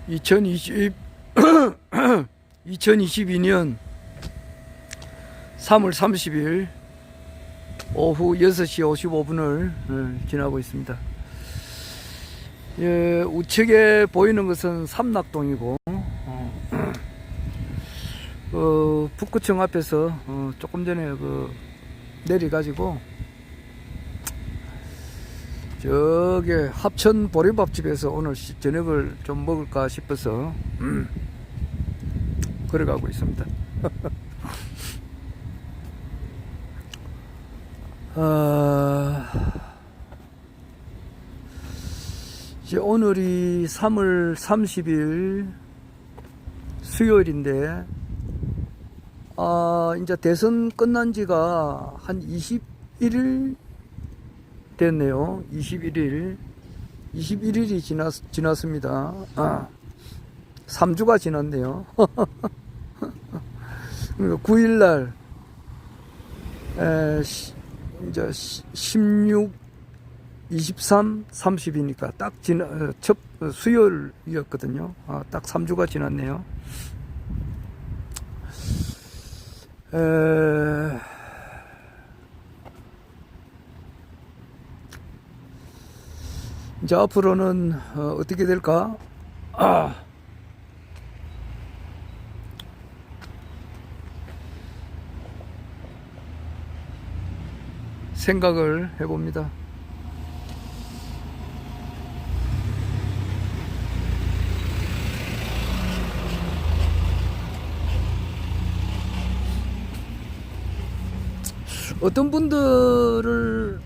2020, 2022년 3월 30일 오후 6시 55분을 지나고 있습니다. 예, 우측에 보이는 것은 삼락동이고, 북구청 앞에서 조금 전에 내려가지고 저기 합천 보리밥집에서 오늘 저녁을 좀 먹을까 싶어서 걸어가고 있습니다. 이제 오늘이 3월 30일 수요일인데, 이제 대선 끝난 지가 한 21일 됐네요. 21일이 지났습니다. 3주가 지났네요. 9일날, 이제 16, 23, 30이니까 딱 첫 수요일이었거든요. 딱 3주가 지났네요. 이제 앞으로는 어떻게 될까? 생각을 해봅니다. 어떤 분들을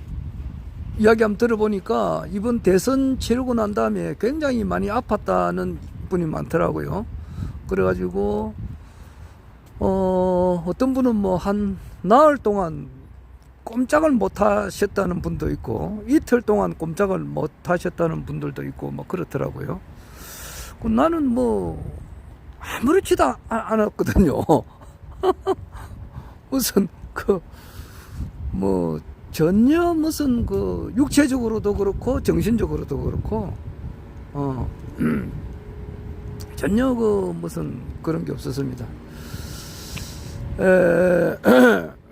이야기 한번 들어보니까 이번 대선 치르고 난 다음에 굉장히 많이 아팠다는 분이 많더라고요. 그래가지고 어떤 분은 뭐 한 나흘 동안 꼼짝을 못 하셨다는 분도 있고, 이틀 동안 꼼짝을 못 하셨다는 분들도 있고 뭐 그렇더라고요. 나는 뭐 아무렇지도 않았거든요. 무슨 뭐 전혀 무슨 육체적으로도 그렇고 정신적으로도 그렇고 전혀 무슨 그런 게 없었습니다.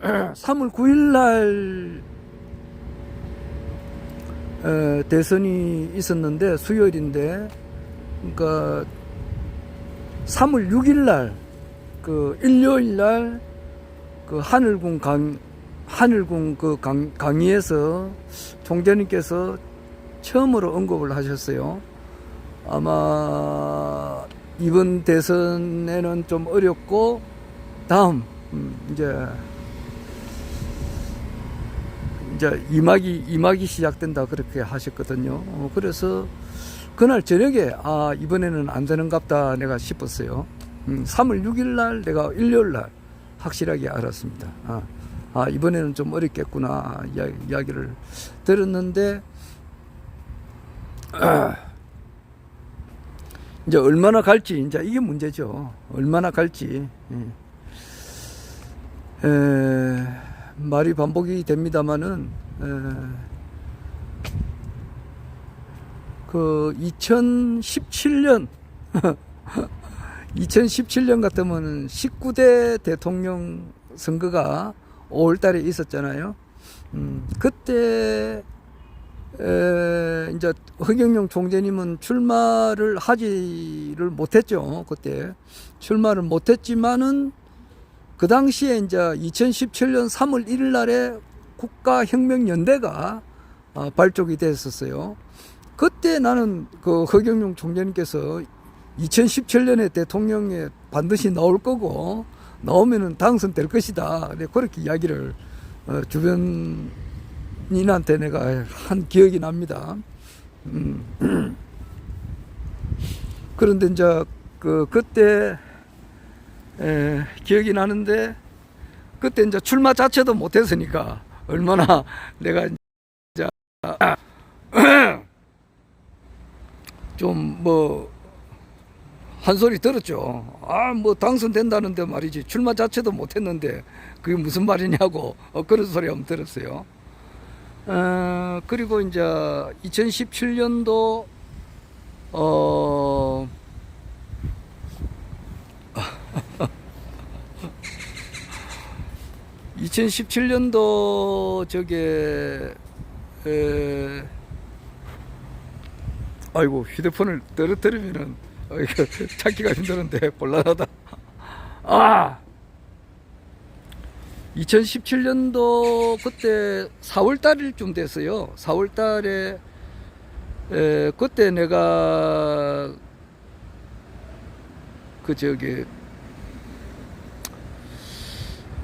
3월 9일 날 대선이 있었는데 수요일인데, 그러니까 3월 6일 날 일요일 날 하늘궁 강의에서 총재님께서 처음으로 언급을 하셨어요. 아마 이번 대선에는 좀 어렵고 다음 이제 이막이 시작된다 그렇게 하셨거든요. 그래서 그날 저녁에 이번에는 안 되는갑다 내가 싶었어요. 3월 6일 날 내가 일요일 날 확실하게 알았습니다. 이번에는 좀 어렵겠구나 이야기를 들었는데, 이제 얼마나 갈지, 이제 이게 문제죠. 얼마나 갈지. 말이 반복이 됩니다만은, 2017년 2017년 같으면 19대 대통령 선거가 5월 달에 있었잖아요. 그때 이제 허경영 총재님은 출마를 하지를 못했죠. 그때 출마를 못했지만은 그 당시에 이제 2017년 3월 1일 날에 국가혁명연대가 발족이 됐었어요. 그때 나는 허경영 총재님께서 2017년에 대통령에 반드시 나올 거고 나오면은 당선될 것이다. 그렇게 이야기를 주변인한테 내가 한 기억이 납니다. 그런데 이제 그때 기억이 나는데, 그때 이제 출마 자체도 못했으니까 얼마나 내가 이제 좀 한 소리 들었죠. 뭐 당선된다는데 말이지 출마 자체도 못했는데 그게 무슨 말이냐고 그런 소리 한번 들었어요. 그리고 이제 2017년도 2017년도 저게 아이고 휴대폰을 떨어뜨리면은 이거 찾기가 힘드는데 곤란하다. 2017년도 그때 4월 달일쯤 됐어요. 4월 달에 그때 내가 그 저기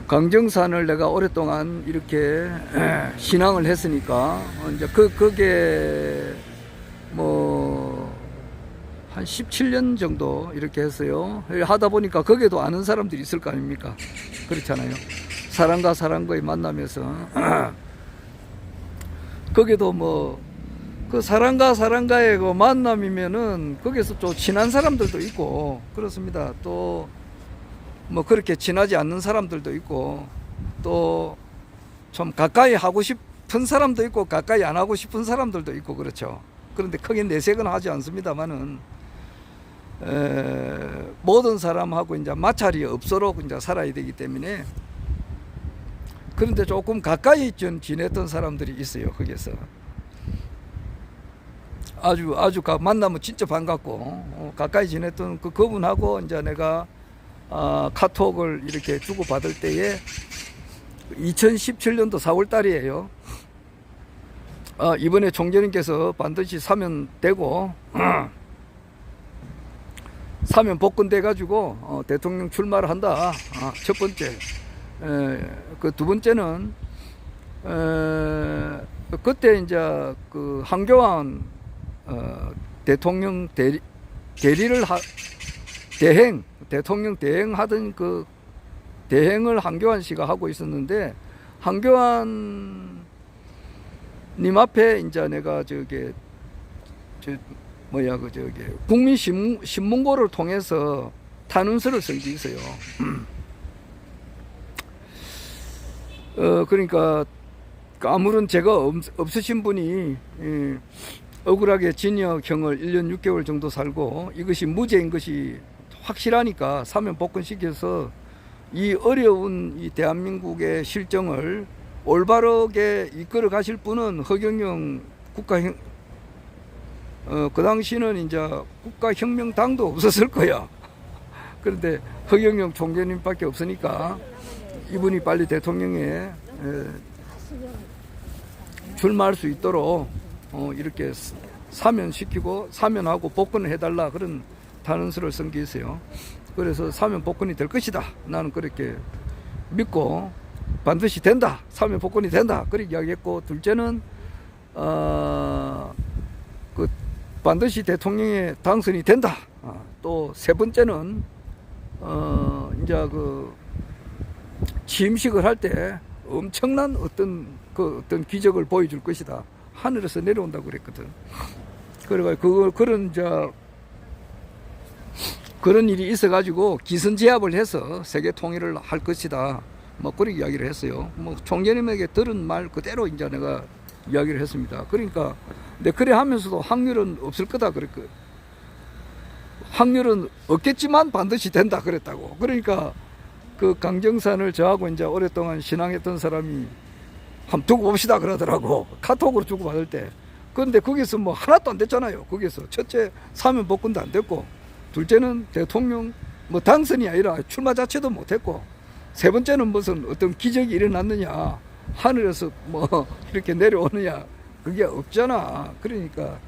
강정산을 내가 오랫동안 이렇게 신앙을 했으니까 이제 그게 뭐 한 17년 정도 이렇게 했어요. 하다 보니까 거기에도 아는 사람들이 있을 거 아닙니까? 그렇잖아요. 사람과 사람과의 만나면서 거기도 뭐 그 사람과 사람과의 그 만남이면은 거기서 좀 친한 사람들도 있고 그렇습니다. 또 뭐 그렇게 친하지 않는 사람들도 있고 또 좀 가까이 하고 싶은 사람도 있고 가까이 안 하고 싶은 사람들도 있고 그렇죠. 그런데 크게 내색은 하지 않습니다만은 모든 사람하고 이제 마찰이 없도록 이제 살아야 되기 때문에 그런데 조금 가까이 좀 지냈던 사람들이 있어요. 거기서 아주 만나면 진짜 반갑고 가까이 지냈던 그분하고 이제 내가 카톡을 이렇게 주고 받을 때에 2017년도 4월 달이에요. 이번에 총재님께서 반드시 사면 되고 사면 복권돼 가지고 대통령 출마를 한다. 첫 번째. 그 두 번째는 그때 이제 그 한교안 대통령 대리를 대통령 대행하던 그 대행을 한교안 씨가 하고 있었는데 한교안 님 앞에 이제 내가 국민신문고를 통해서 탄원서를 쓴 게 있어요. 그러니까 아무런 죄가 없으신 분이 억울하게 징역형을 1년 6개월 정도 살고 이것이 무죄인 것이 확실하니까 사면 복권시켜서 이 어려운 이 대한민국의 실정을 올바르게 이끌어 가실 분은 허경영 그 당시는 이제 국가혁명당도 없었을 거야. 그런데 허경영 총재님밖에 없으니까 이분이 빨리 대통령에 출마할 수 있도록 이렇게 사면하고 복권을 해달라 그런 단언서를 쓴 게 있어요. 그래서 사면 복권이 될 것이다. 나는 그렇게 믿고 반드시 된다. 사면 복권이 된다. 그렇게 이야기했고 둘째는 그 반드시 대통령에 당선이 된다. 또 세 번째는 이제 그 취임식을 할 때 엄청난 어떤 기적을 보여줄 것이다. 하늘에서 내려온다고 그랬거든. 그래가지고 그런 일이 있어가지고 기선제압을 해서 세계 통일을 할 것이다. 뭐 그렇게 이야기를 했어요. 뭐 총재님에게 들은 말 그대로 이제 내가 이야기를 했습니다. 그러니까 그래 하면서도 확률은 없을 거다 그랬거든. 확률은 없겠지만 반드시 된다 그랬다고. 그러니까 그 강정산을 저하고 이제 오랫동안 신앙했던 사람이 한번 두고 봅시다 그러더라고. 카톡으로 주고 받을 때. 그런데 거기서 뭐 하나도 안 됐잖아요. 거기서 첫째 사면 복권도 안 됐고, 둘째는 대통령 뭐 당선이 아니라 출마 자체도 못했고, 세 번째는 무슨 어떤 기적이 일어났느냐, 하늘에서 뭐 이렇게 내려오느냐, 그게 없잖아. 그러니까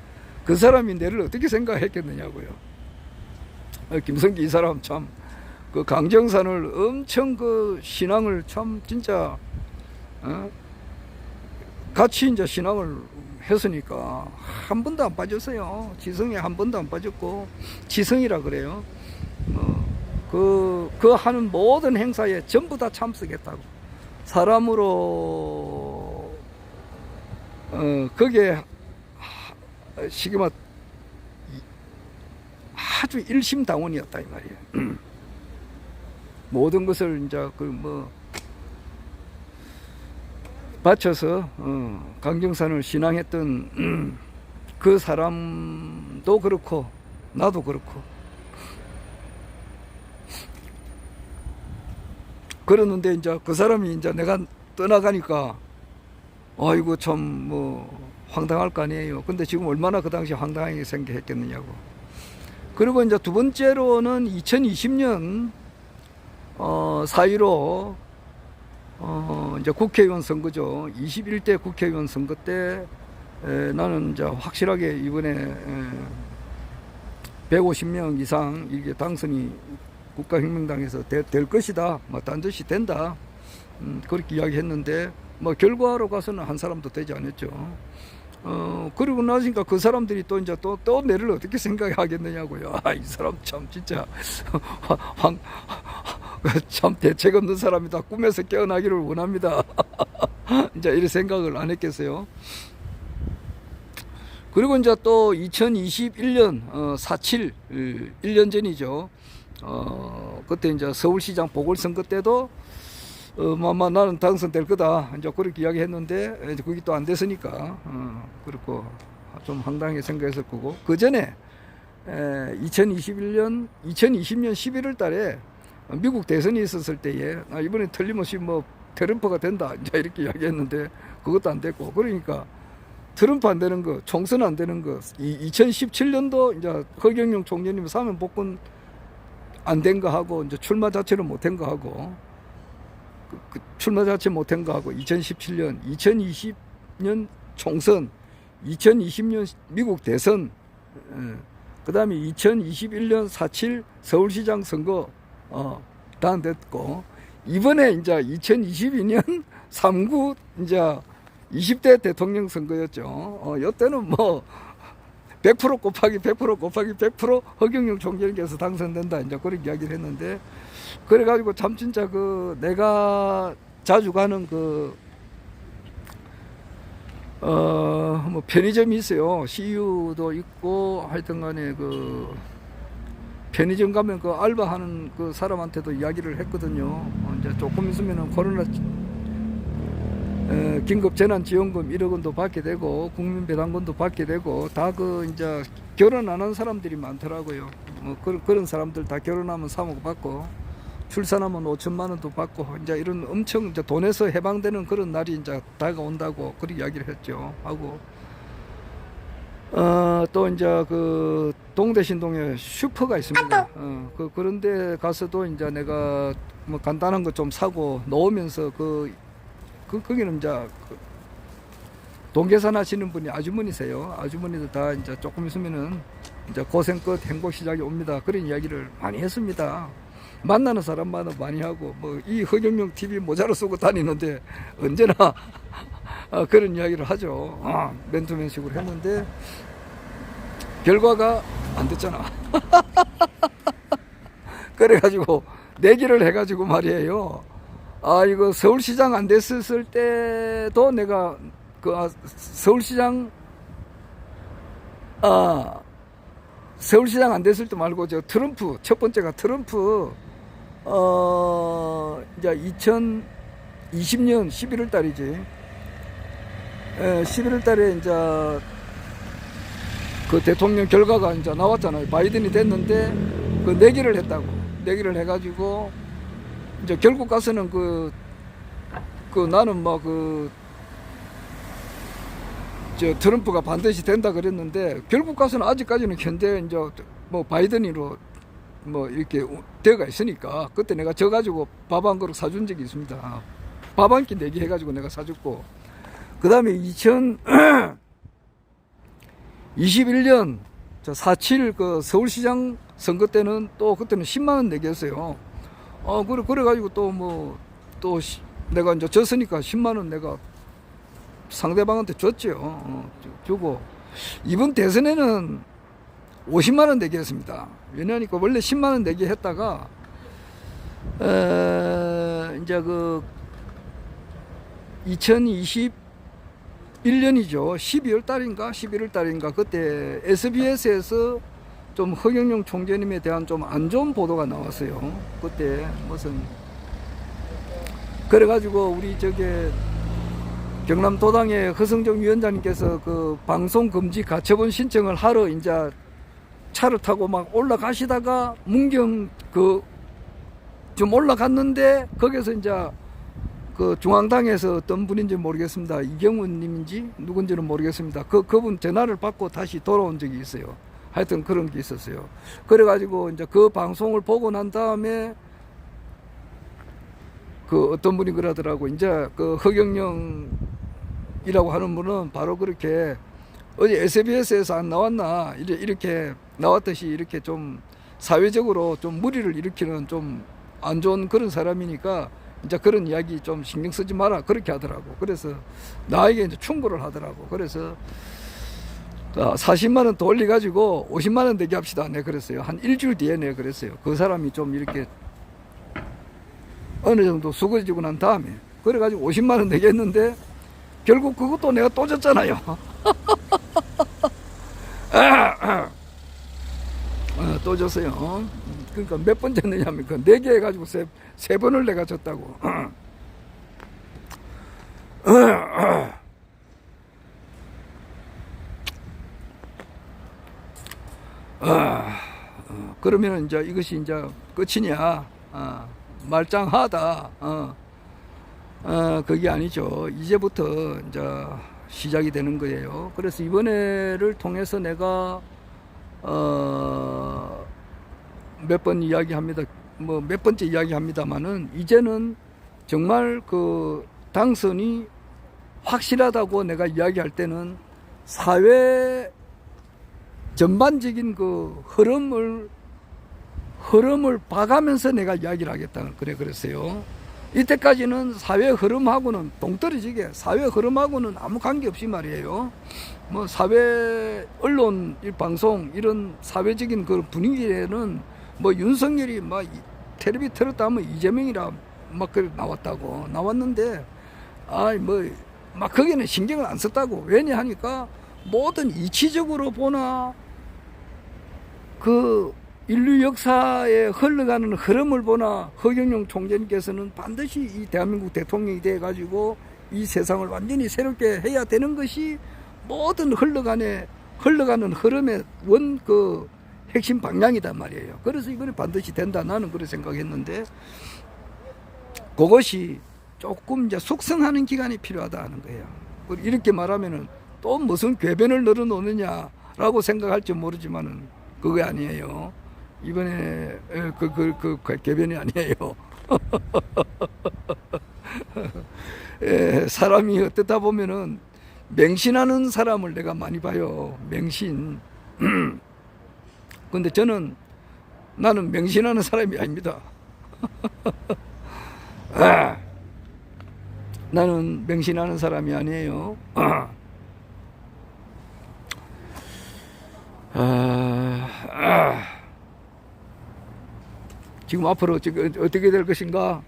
그 사람이 내를 어떻게 생각했겠느냐고요. 김성기 이 사람 참 그 강정산을 엄청 그 신앙을 참 진짜 같이 이제 신앙을 했으니까 한 번도 안 빠졌어요. 지성에 한 번도 안 빠졌고, 지성이라 그래요. 그 하는 모든 행사에 전부 다 참석했다고. 사람으로 거기에 시기마 아주 일심당원이었다 이 말이에요. 모든 것을 이제 바쳐서 강정산을 신앙했던 그 사람도 그렇고 나도 그렇고 그러는데 이제 그 사람이 이제 내가 떠나가니까 아이고 참 뭐 황당할 거 아니에요. 근데 지금 얼마나 그 당시 황당하게 생각했겠느냐고. 그리고 이제 두 번째로는 2020년 4.15 이제 국회의원 선거죠. 21대 국회의원 선거 때 나는 이제 확실하게 이번에 150명 이상 이게 당선이 국가혁명당에서 될 것이다. 뭐 반드시 된다. 그렇게 이야기했는데 뭐 결과로 가서는 한 사람도 되지 않았죠. 그리고 나니까 그 사람들이 또 이제 또 내를 어떻게 생각하겠느냐고요. 이 사람 참 진짜 참 대책 없는 사람이다. 꿈에서 깨어나기를 원합니다. 이제 이런 생각을 안 했겠어요. 그리고 이제 또 2021년 4.7 1년 전이죠. 그때 이제 서울시장 보궐선거 때도 나는 당선될 거다. 이제 그렇게 이야기했는데 이제 그게 또 안 됐으니까 그렇고 좀 황당하게 생각했을 거고. 그 전에 2020년 11월 달에 미국 대선이 있었을 때에 이번에 틀림없이 뭐 트럼프가 된다. 이제 이렇게 이야기했는데 그것도 안 됐고. 그러니까 트럼프 안 되는 거, 총선 안 되는 거, 2017년도 이제 허경영 총재님 사면 복권 안 된 거 하고 이제 출마 자체를 못한 거 하고. 출마 자체 못한 거 하고 2017년, 2020년 총선, 2020년 미국 대선, 그 다음에 2021년 4.7 서울시장 선거 다 안 됐고 이번에 이제 2022년 3구 이제 20대 대통령 선거였죠. 이때는 뭐 100% 곱하기 100% 곱하기 100% 허경영 총재님께서 당선된다. 이제 그런 이야기를 했는데 그래가지고 참 진짜 그 내가 자주 가는 뭐 편의점이 있어요. CU도 있고 하여튼 간에 그 편의점 가면 그 알바하는 그 사람한테도 이야기를 했거든요. 이제 조금 있으면은 코로나 긴급 재난지원금 1억 원도 받게 되고 국민배당금도 받게 되고 다 그 이제 결혼 안 한 사람들이 많더라고요. 뭐 그런 사람들 다 결혼하면 3억 받고 출산하면 5천만 원도 받고 이제 이런 엄청 이제 돈에서 해방되는 그런 날이 이제 다가온다고 그렇게 이야기를 했죠. 하고 또 이제 그 동대신동에 슈퍼가 있습니다. 그런데 가서도 이제 내가 뭐 간단한 거 좀 사고 놓으면서 거기는 이제 동계산 하시는 분이 아주머니세요. 아주머니들 다 이제 조금 있으면은 이제 고생 끝 행복 시작이 옵니다. 그런 이야기를 많이 했습니다. 만나는 사람마다 많이 하고 뭐 이 허경영 TV 모자로 쓰고 다니는데 언제나 그런 이야기를 하죠. 맨투맨식으로 했는데 결과가 안 됐잖아. 그래가지고 내기를 해가지고 말이에요. 이거 서울시장 안 됐을 때도 내가 서울시장 안 됐을 때 말고 저 트럼프 첫 번째가 트럼프 이제 2020년 11월 달이지. 11월 달에 이제 그 대통령 결과가 이제 나왔잖아요. 바이든이 됐는데 그 내기를 했다고. 내기를 해가지고 이제 결국 가서는 나는 저 트럼프가 반드시 된다 그랬는데 결국 가서는 아직까지는 현재 이제 뭐 바이든으로 뭐 이렇게 되어가 있으니까 그때 내가 져가지고 밥 한 그릇 사준 적이 있습니다. 밥 한 끼 내기 해가지고 내가 사줬고 그 다음에 2021년 저 4.7 그 서울시장 선거 때는 또 그때는 10만 원 내기했어요. 그래가지고 또 내가 이제 졌으니까 10만 원 내가 상대방한테 줬죠. 주고 이번 대선에는 50만 원 내기 했습니다. 왜냐니까 원래 10만 원 내기 했다가 이제 그 2021년이죠. 12월 달인가 11월 달인가 그때 SBS에서 좀 허경영 총재님에 대한 좀 안 좋은 보도가 나왔어요. 그때 무슨 그래가지고 우리 경남도당의 허성정 위원장님께서 그 방송 금지 가처분 신청을 하러 이제 차를 타고 막 올라가시다가 문경 좀 올라갔는데 거기서 이제 그 중앙당에서 어떤 분인지 모르겠습니다. 이경훈님인지 누군지는 모르겠습니다. 그분 전화를 받고 다시 돌아온 적이 있어요. 하여튼 그런 게 있었어요. 그래가지고 이제 그 방송을 보고 난 다음에 그 어떤 분이 그러더라고. 이제 그 허경영이라고 하는 분은 바로 그렇게 어제 SBS에서 안 나왔나 이렇게 나왔듯이 이렇게 좀 사회적으로 좀 무리를 일으키는 좀 안 좋은 그런 사람이니까 이제 그런 이야기 좀 신경 쓰지 마라 그렇게 하더라고. 그래서 나에게 이제 충고를 하더라고. 그래서 40만 원 더 올려가지고 50만 원 내게 합시다. 네 그랬어요. 한 일주일 뒤에 네 그랬어요. 그 사람이 좀 이렇게 어느 정도 수그러지고 난 다음에 그래가지고 50만 원 내게 했는데 결국 그것도 내가 또 졌잖아요. 또 졌어요. 그러니까 몇 번 졌느냐면 그 4개 해가지고 세 번을 내가 졌다고. 그러면 이제 이것이 이제 끝이냐? 말짱하다. 그게 아니죠. 이제부터 이제 시작이 되는 거예요. 그래서 이번에를 통해서 내가 몇 번 이야기합니다. 뭐 몇 번째 이야기합니다만은 이제는 정말 그 당선이 확실하다고 내가 이야기할 때는 사회 전반적인 그 흐름을 봐가면서 내가 이야기를 하겠다. 그랬어요. 이때까지는 사회 흐름하고는 동떨어지게 사회 흐름하고는 아무 관계없이 말이에요. 뭐 사회 언론 방송 이런 사회적인 그 분위기에는 뭐 윤석열이 막 텔레비 틀었다 하면 이재명이라 막 그래 나왔는데 막 거기는 신경을 안 썼다고. 왜냐 하니까 모든 이치적으로 보나 그 인류 역사에 흘러가는 흐름을 보나 허경영 총재님께서는 반드시 이 대한민국 대통령이 돼가지고 이 세상을 완전히 새롭게 해야 되는 것이 모든 흘러가는 흐름의 그 핵심 방향이단 말이에요. 그래서 이거는 반드시 된다. 나는 그렇게 생각했는데 그것이 조금 이제 숙성하는 기간이 필요하다 하는 거예요. 이렇게 말하면은 또 무슨 궤변을 늘어놓느냐라고 생각할지 모르지만은 그게 아니에요. 이번에 그 궤변이 아니에요. 사람이 어떻다 보면은 맹신하는 사람을 내가 많이 봐요. 맹신. 근데 나는 맹신하는 사람이 아닙니다. 나는 맹신하는 사람이 아니에요. 지금 앞으로 어떻게 될 것인가?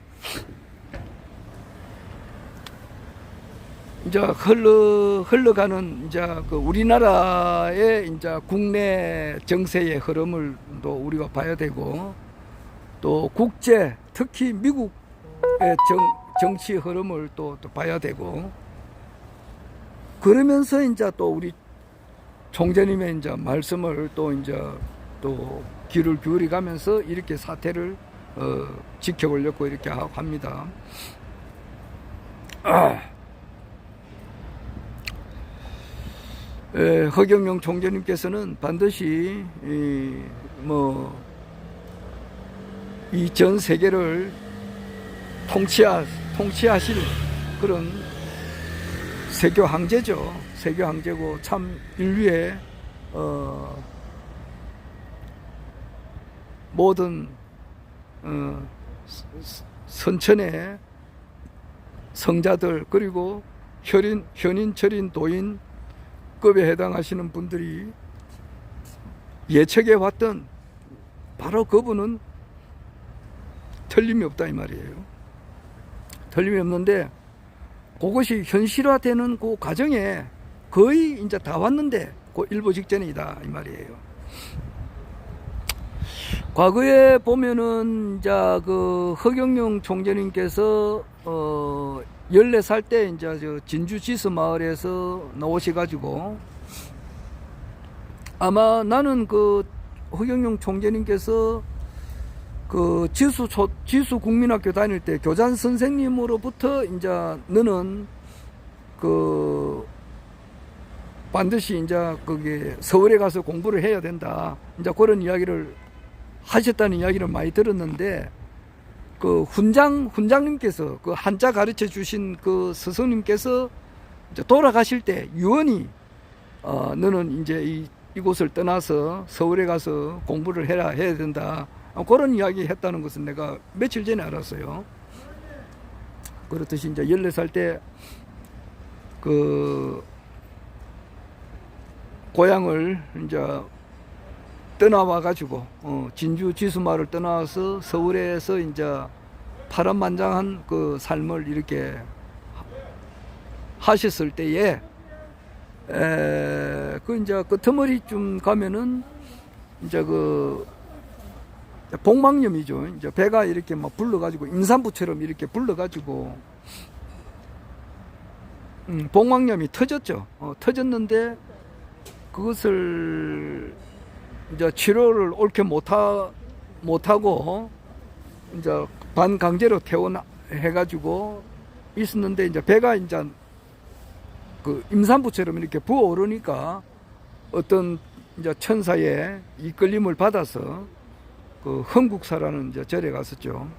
이제 흘러가는 이제 그 우리나라의 이제 국내 정세의 흐름을 또 우리가 봐야 되고 또 국제 특히 미국의 정치 흐름을 또 봐야 되고 그러면서 이제 또 우리 총재님의 이제 말씀을 또 귀를 기울여 가면서 이렇게 사태를 지켜보려고 이렇게 합니다. 허경영 총재님께서는 반드시 이 전 세계를 통치하실 그런 세교 황제죠. 세교 황제고 참 인류의 모든 선천의 성자들 그리고 현인, 철인, 도인 급에 해당하시는 분들이 예측해 왔던 바로 그분은 틀림이 없다 이 말이에요. 틀림이 없는데 그것이 현실화되는 그 과정에 거의 이제 다 왔는데 그 일부 직전이다 이 말이에요. 과거에 보면은 이제 그 허경영 총재님께서 14살 때 이제 저 진주지스 마을에서 나오셔가지고 아마 나는 그 허경영 총재님께서 그 지수 국민학교 다닐 때 교장 선생님으로부터 이제 너는 그 반드시 이제 거기 서울에 가서 공부를 해야 된다. 이제 그런 이야기를 하셨다는 이야기를 많이 들었는데, 그 훈장님께서 그 한자 가르쳐 주신 그 스승님께서 이제 돌아가실 때 유언이 너는 이제 이곳을 떠나서 서울에 가서 공부를 해야 된다. 그런 이야기 했다는 것은 내가 며칠 전에 알았어요. 그렇듯이 이제 14살 때 그 고향을 이제 떠나와 가지고 진주 지수마을 떠나와서 서울에서 이제 파란만장한 그 삶을 이렇게 하셨을 때에 그 이제 끄트머리쯤 가면은 이제 그 복막염이죠. 이제 배가 이렇게 막 불러가지고 임산부처럼 이렇게 불러가지고 복막염이 터졌죠. 터졌는데 그것을 이제 치료를 옳게 못하고 이제 반강제로 퇴원해가지고 있었는데, 이제 배가 이제 그 임산부처럼 이렇게 부어오르니까 어떤 이제 천사의 이끌림을 받아서 그 흥국사라는 이제 절에 갔었죠.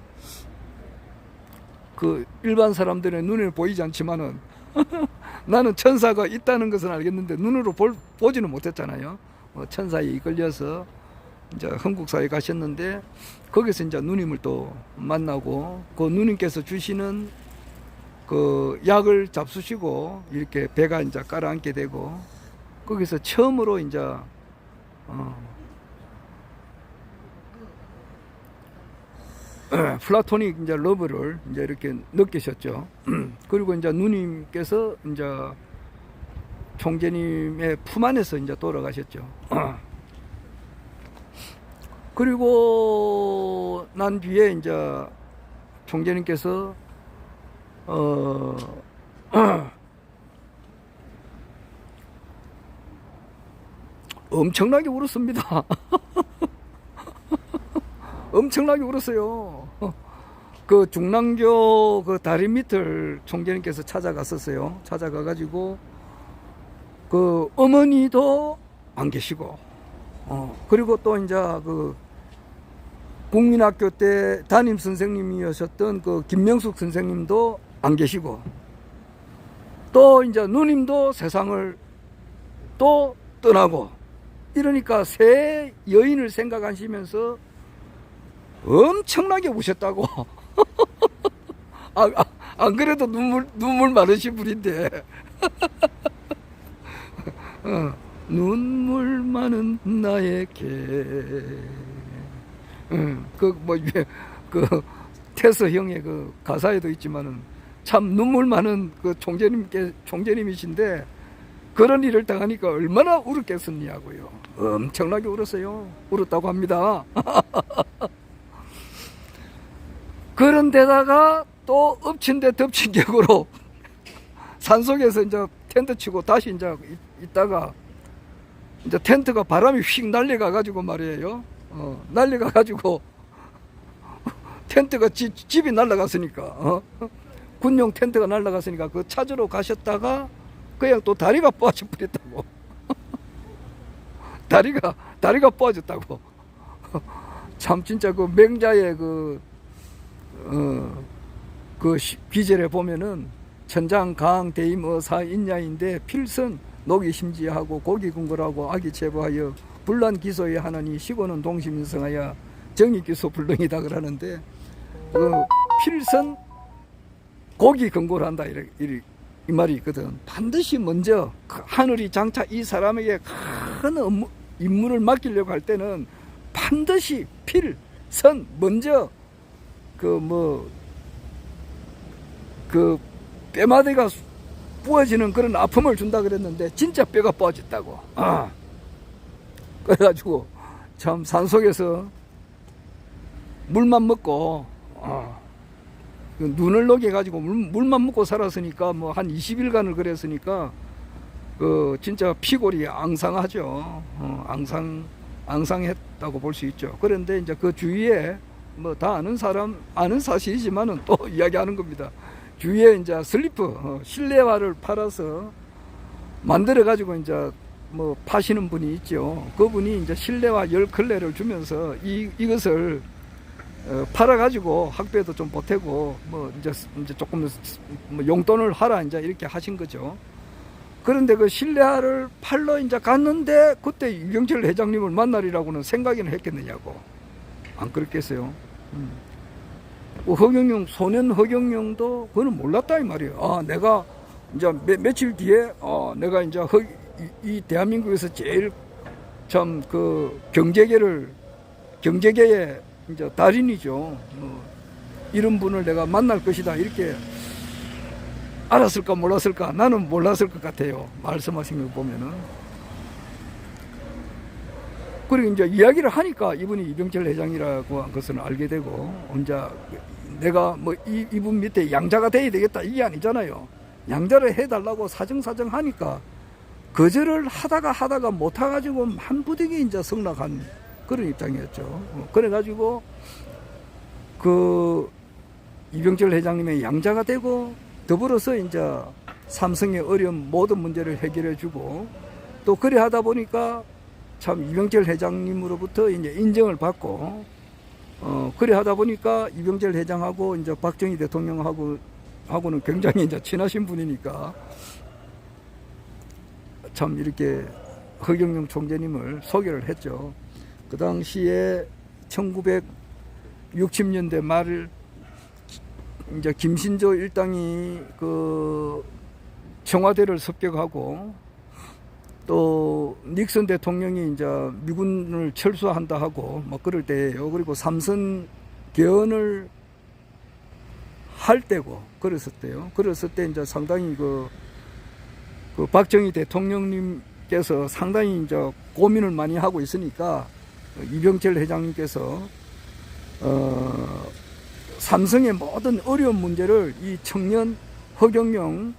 그 일반 사람들의 눈에 보이지 않지만은 나는 천사가 있다는 것은 알겠는데 눈으로 보지는 못했잖아요. 천사에 이끌려서 이제 흥국사에 가셨는데, 거기서 이제 누님을 또 만나고 그 누님께서 주시는 그 약을 잡수시고 이렇게 배가 이제 깔아앉게 되고, 거기서 처음으로 이제 플라토닉 이제 러브를 이제 이렇게 느끼셨죠. 그리고 이제 누님께서 이제 총재님의 품 안에서 이제 돌아가셨죠. 그리고 난 뒤에 이제 총재님께서 엄청나게 울었습니다. 엄청나게 울었어요. 그 중랑교 그 다리 밑을 총재님께서 찾아갔었어요. 찾아가가지고 그 어머니도 안 계시고, 그리고 또 이제 그 국민학교 때 담임 선생님이셨던 그 김명숙 선생님도 안 계시고, 또 이제 누님도 세상을 또 떠나고, 이러니까 새 여인을 생각하시면서 엄청나게 우셨다고. 안 그래도 눈물 많으신 분인데. 눈물 많은 나에게. 그 테스 형의 그 가사에도 있지만은 참 눈물 많은 그 총재님이신데, 그런 일을 당하니까 얼마나 울었겠느냐고요. 엄청나게 울었어요. 울었다고 합니다. 그런데다가 또 엎친 데 덮친 격으로 산속에서 이제 텐트 치고 다시 이제 있다가 이제 텐트가 바람이 휙 날려가 가지고 말이에요. 날려가 가지고 텐트가 집이 날아갔으니까, 군용 텐트가 날아갔으니까 그 찾으러 가셨다가 그냥 또 다리가 빠져 버렸다고. 다리가 빠졌다고. 참 진짜 그 맹자의 그 비절에 보면은 천장 강 대임 어사 인야인데 필선 녹이 심지하고 고기 궁궐하고 악이 제보하여 불란 기소에 하나니 시고는 동심인성하여 정의 기소 불능이다 그러는데, 그 필선 고기 근골한다 이 말이 있거든. 반드시 먼저 하늘이 장차 이 사람에게 큰 임무를 맡기려고 할 때는 반드시 필선 먼저 그 뼈마디가 부어지는 그런 아픔을 준다 그랬는데 진짜 뼈가 부어졌다고. 그래가지고 참 산속에서 물만 먹고 눈을 녹여가지고 물만 먹고 살았으니까 뭐 한 20일간을 그랬으니까 그 진짜 피골이 앙상하죠. 앙상했다고 볼 수 있죠. 그런데 이제 그 주위에 뭐 다 아는 아는 사실이지만은 또 이야기하는 겁니다. 주위에 이제 슬리퍼, 실내화를 팔아서 만들어가지고 이제 뭐 파시는 분이 있죠. 그분이 이제 실내화 10컬레를 주면서 이것을 팔아가지고 학비에도 좀 보태고 뭐 이제 조금 뭐 용돈을 하라 이제 이렇게 하신 거죠. 그런데 그 실내화를 팔러 이제 갔는데 그때 이병철 회장님을 만나리라고는 생각이나 했겠느냐고. 안 그렇겠어요. 허경영, 소년 허경영도 그거는 몰랐다 이 말이에요. 아, 내가 이제 며칠 뒤에 내가 이제 이 대한민국에서 제일 참 그 경제계의 이제 달인이죠. 이런 분을 내가 만날 것이다 이렇게 알았을까 몰랐을까? 나는 몰랐을 것 같아요. 말씀하신 거 보면은. 그리고 이제 이야기를 하니까 이분이 이병철 회장이라고 한 것을 알게 되고, 이제 내가 뭐 이분 밑에 양자가 돼야 되겠다 이게 아니잖아요. 양자를 해달라고 사정사정 하니까 거절을 하다가 못해가지고 한 부대기 이제 성락한 그런 입장이었죠. 그래가지고 그 이병철 회장님의 양자가 되고 더불어서 이제 삼성의 어려운 모든 문제를 해결해주고 또 그래 하다 보니까 참 이병철 회장님으로부터 이제 인정을 받고 그래 하다 보니까 이병철 회장하고 이제 박정희 대통령하고는 굉장히 이제 친하신 분이니까 참 이렇게 허경영 총재님을 소개를 했죠. 그 당시에 1960년대 말 이제 김신조 일당이 그 청와대를 습격하고 또 닉슨 대통령이 이제 미군을 철수한다 하고 뭐 그럴 때예요. 그리고 삼선 개헌을 할 때고 그랬을 때요. 그랬을 때 이제 상당히 그 박정희 대통령님께서 상당히 이제 고민을 많이 하고 있으니까 이병철 회장님께서 삼성의 모든 어려운 문제를 이 청년 허경영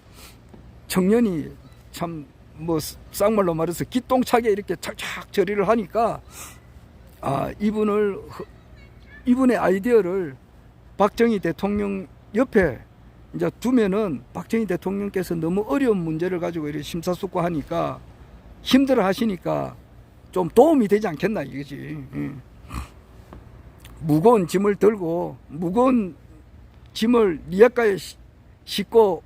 청년이 참 뭐 쌍말로 말해서 기똥차게 이렇게 착착 처리를 하니까 이분의 아이디어를 박정희 대통령 옆에 이제 두면은 박정희 대통령께서 너무 어려운 문제를 가지고 이렇게 심사숙고하니까 힘들어 하시니까 좀 도움이 되지 않겠나 이거지. 무거운 짐을 들고 무거운 짐을 리아카에 싣고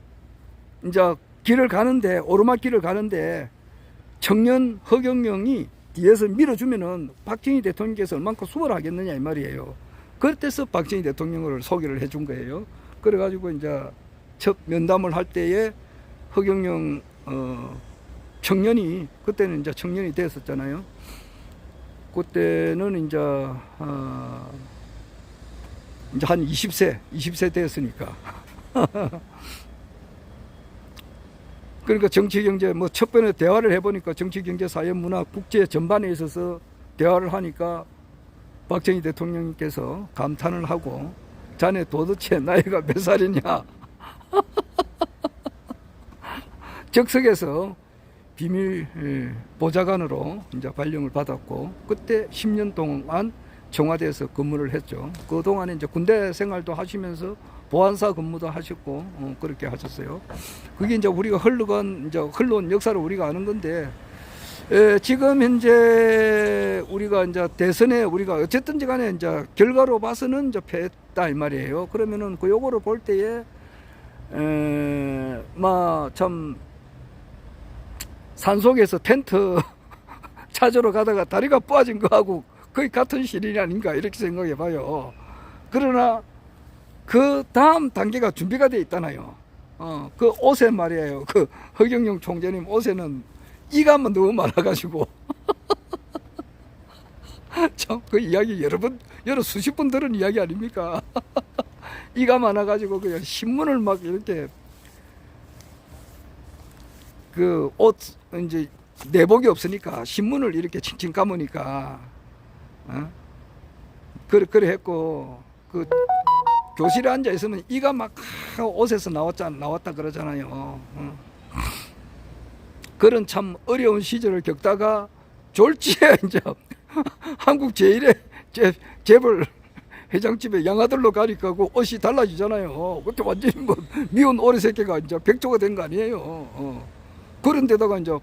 이제 길을 가는데 오르막길을 가는데 청년 허경영이 뒤에서 밀어주면은 박정희 대통령께서 얼만큼 수월하겠느냐 이 말이에요. 그때서 박정희 대통령을 소개를 해준 거예요. 그래가지고 이제 첫 면담을 할 때에 허경영 청년이 그때는 이제 청년이 됐었잖아요. 그때는 이제 한 20세 됐으니까. 그러니까 정치, 경제, 뭐 첫 번에 대화를 해보니까 정치, 경제, 사회, 문화, 국제 전반에 있어서 대화를 하니까 박정희 대통령께서 감탄을 하고 자네 도대체 나이가 몇 살이냐? 적석에서 비밀 보좌관으로 이제 발령을 받았고 그때 10년 동안 청와대에서 근무를 했죠. 그 동안에 이제 군대 생활도 하시면서 보안사 근무도 하셨고 그렇게 하셨어요. 그게 이제 우리가 흘러온 역사를 우리가 아는 건데 지금 현재 우리가 이제 대선에 우리가 어쨌든지 간에 이제 결과로 봐서는 이제 패했다 이 말이에요. 그러면은 그 요거를 볼 때에 참 산속에서 텐트 찾으러 가다가 다리가 빠진 거하고 거의 같은 시련이 아닌가 이렇게 생각해 봐요. 그러나 그 다음 단계가 준비가 돼 있잖아요. 그 옷에 말이에요. 그 허경영 총재님 옷에는 이가 너무 많아가지고 참 그 이야기 여러 수십 번 들은 이야기 아닙니까? 이가 많아가지고 그냥 신문을 막 이렇게 그 옷 이제 내복이 없으니까 신문을 이렇게 칭칭 감으니까 그래 했고 그 교실에 앉아 있으면 이가 막 옷에서 나왔다 그러잖아요. 그런 참 어려운 시절을 겪다가 졸지에 이제 한국 제1의 재벌 해장집에 양아들로 가니까 그 옷이 달라지잖아요. 그때 완전히 뭐 미운 오리 새끼가 이제 백조가 된 거 아니에요. 그런데다가 이제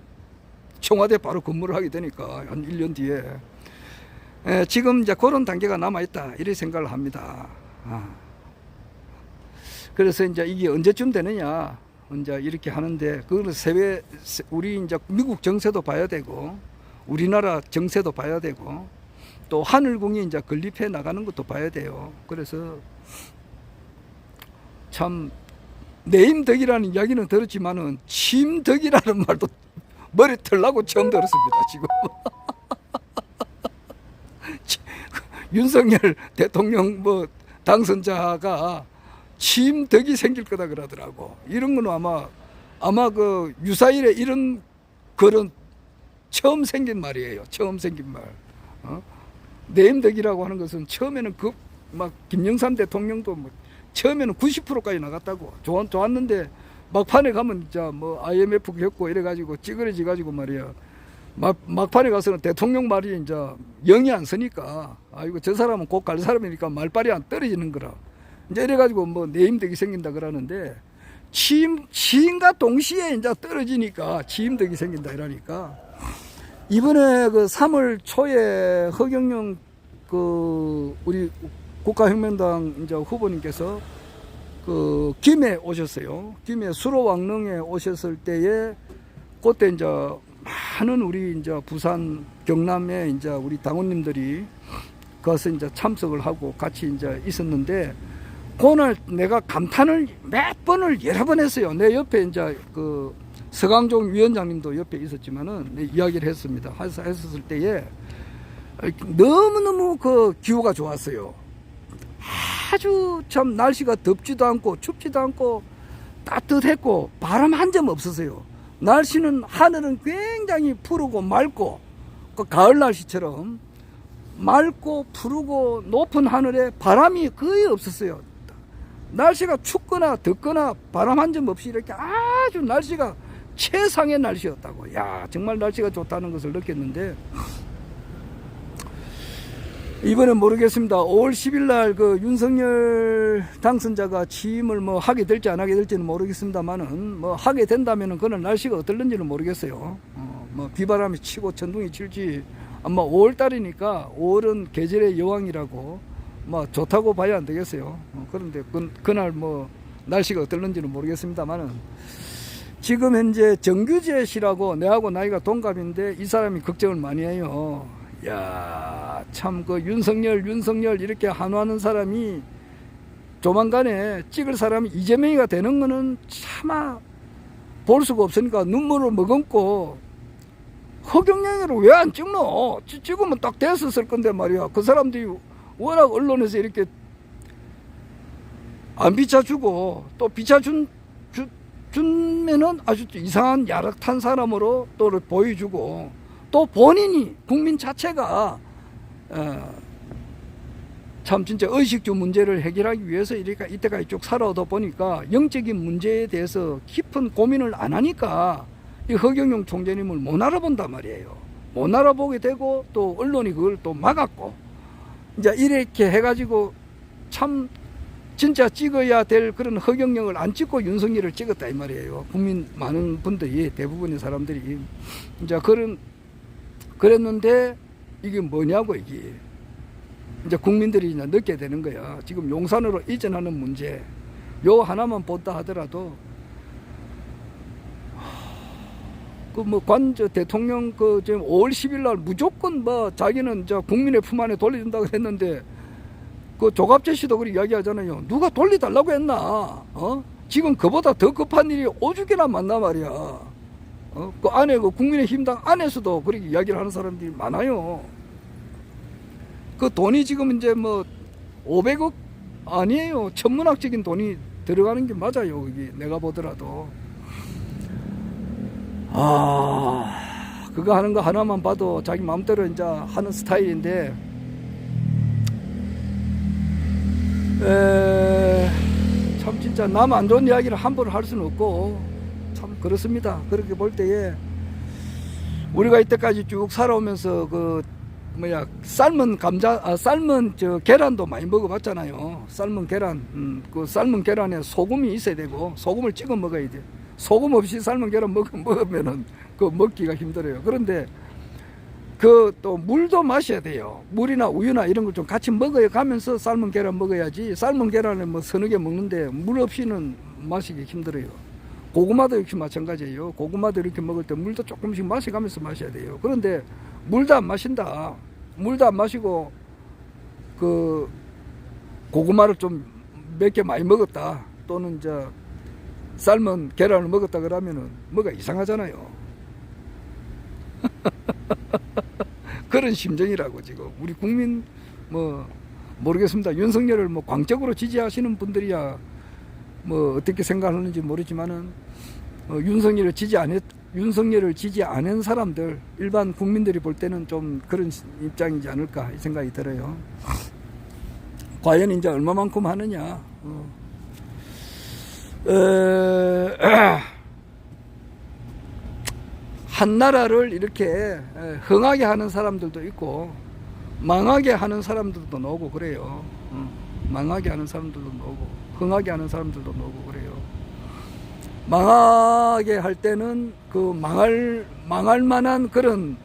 청와대 바로 근무를 하게 되니까 한 1년 뒤에 지금 이제 그런 단계가 남아있다 이렇게 생각을 합니다. 그래서 이제 이게 언제쯤 되느냐 이제 이렇게 하는데 그걸 우리 이제 미국 정세도 봐야 되고 우리나라 정세도 봐야 되고 또 하늘궁이 이제 건립해 나가는 것도 봐야 돼요. 그래서 참 내임덕이라는 이야기는 들었지만은 침덕이라는 말도 머리 털라고 처음 들었습니다. 지금 윤석열 대통령 뭐 당선자가 침덕이 생길 거다 그러더라고. 이런 거는 아마 그 유사일에 이런 글은 처음 생긴 말이에요. 처음 생긴 말. 내임덕이라고 하는 것은 처음에는 막 김영삼 대통령도 뭐 처음에는 90%까지 나갔다고 좋았는데 막판에 가면 이제 뭐 IMF 겪고 이래가지고 찌그러지 가지고 말이야. 막판에 가서는 대통령 말이 이제 영이 안 서니까 아이고 저 사람은 곧 갈 사람이니까 말빨이 안 떨어지는 거라. 이제 이래가지고 뭐 내임덕이 생긴다 그러는데 시인과 동시에 이제 떨어지니까 취임덕이 생긴다 이러니까 이번에 그 3월 초에 허경영 그 우리 국가혁명당 이제 후보님께서 그 김해 오셨어요. 김해 수로왕릉에 오셨을 때에 그때 이제 많은 우리 이제 부산 경남에 이제 우리 당원님들이 가서 이제 참석을 하고 같이 이제 있었는데 그날 내가 감탄을 몇 번을 여러 번 했어요. 내 옆에 이제 그 서강종 위원장님도 옆에 있었지만은 이야기를 했습니다. 했었을 때에 너무너무 그 기후가 좋았어요. 아주 참 날씨가 덥지도 않고 춥지도 않고 따뜻했고 바람 한 점 없었어요. 날씨는 하늘은 굉장히 푸르고 맑고 그 가을 날씨처럼 맑고 푸르고 높은 하늘에 바람이 거의 없었어요. 날씨가 춥거나 덥거나 바람 한 점 없이 이렇게 아주 날씨가 최상의 날씨였다고. 야 정말 날씨가 좋다는 것을 느꼈는데 이번엔 모르겠습니다. 5월 10일 날 그 윤석열 당선자가 취임을 뭐 하게 될지 안 하게 될지는 모르겠습니다만은 뭐 하게 된다면은 그는 날씨가 어떨는지는 모르겠어요. 뭐 비바람이 치고 천둥이 칠지 아마 5월 달이니까 5월은 계절의 여왕이라고 뭐 좋다고 봐야 안 되겠어요. 그런데 그날 뭐 날씨가 어떨는지는 모르겠습니다만은 지금 현재 정규재 씨라고 내하고 나이가 동갑인데 이 사람이 걱정을 많이 해요. 야, 참 그 윤석열 이렇게 한호하는 사람이 조만간에 찍을 사람이 이재명이가 되는 거는 차마 볼 수가 없으니까 눈물을 머금고 허경영으로 왜 안 찍노? 찍으면 딱 됐었을 건데 말이야. 그 사람들이 워낙 언론에서 이렇게 안 비춰주고 또 비춰주면은 아주 이상한 야릇한 사람으로 또 보여주고 또 본인이 국민 자체가 참 진짜 의식주 문제를 해결하기 위해서 이렇게 이때까지 쭉 살아오다 보니까 영적인 문제에 대해서 깊은 고민을 안 하니까 이 허경영 총재님을 못 알아본단 말이에요. 못 알아보게 되고 또 언론이 그걸 또 막았고 이제 이렇게 해가지고 참 진짜 찍어야 될 그런 허경영을 안 찍고 윤석열을 찍었다 이 말이에요. 국민 많은 분들이 대부분의 사람들이 이제 그랬는데 이게 뭐냐고 이게 이제 국민들이 이제 느끼게 되는 거야. 지금 용산으로 이전하는 문제 요 하나만 본다 하더라도 그 뭐 대통령 그 지금 5월 10일 날 무조건 뭐 자기는 저 국민의 품 안에 돌려준다고 했는데 그 조갑재 씨도 그렇게 이야기하잖아요. 누가 돌려달라고 했나? 지금 그보다 더 급한 일이 오죽이나 많나 말이야. 그 안에 그 국민의힘당 안에서도 그렇게 이야기를 하는 사람들이 많아요. 그 돈이 지금 이제 뭐 500억 아니에요. 천문학적인 돈이 들어가는 게 맞아요. 이게 내가 보더라도. 그거 하는 거 하나만 봐도 자기 마음대로 이제 하는 스타일인데, 참 진짜 남 안 좋은 이야기를 함부로 할 수는 없고, 참 그렇습니다. 그렇게 볼 때에 우리가 이때까지 쭉 살아오면서 그 삶은 삶은 계란도 많이 먹어봤잖아요. 삶은 계란, 그 삶은 계란에 소금이 있어야 되고, 소금을 찍어 먹어야 돼. 소금 없이 삶은 계란 먹으면은 그 먹기가 힘들어요. 그런데 그 또 물도 마셔야 돼요. 물이나 우유나 이런 걸 좀 같이 먹어야 가면서 삶은 계란 먹어야지. 삶은 계란을 뭐 서너 개 먹는데 물 없이는 마시기 힘들어요. 고구마도 역시 마찬가지예요. 고구마도 이렇게 먹을 때 물도 조금씩 마셔가면서 마셔야 돼요. 그런데 물도 안 마신다. 물도 안 마시고 그 고구마를 좀 몇 개 많이 먹었다. 또는 삶은 계란을 먹었다 그러면은 뭐가 이상하잖아요. 그런 심정이라고 지금 우리 국민 뭐 모르겠습니다. 윤석열을 뭐 광적으로 지지하시는 분들이야 뭐 어떻게 생각하는지 모르지만은 윤석열을 지지 않은 사람들, 일반 국민들이 볼 때는 좀 그런 입장이지 않을까 이 생각이 들어요. 과연 이제 얼마만큼 하느냐. 한 나라를 이렇게 흥하게 하는 사람들도 있고 망하게 하는 사람들도 나오고 그래요. 망하게 하는 사람들도 나오고 흥하게 하는 사람들도 나오고 그래요. 망하게 할 때는 그 망할 만한 그런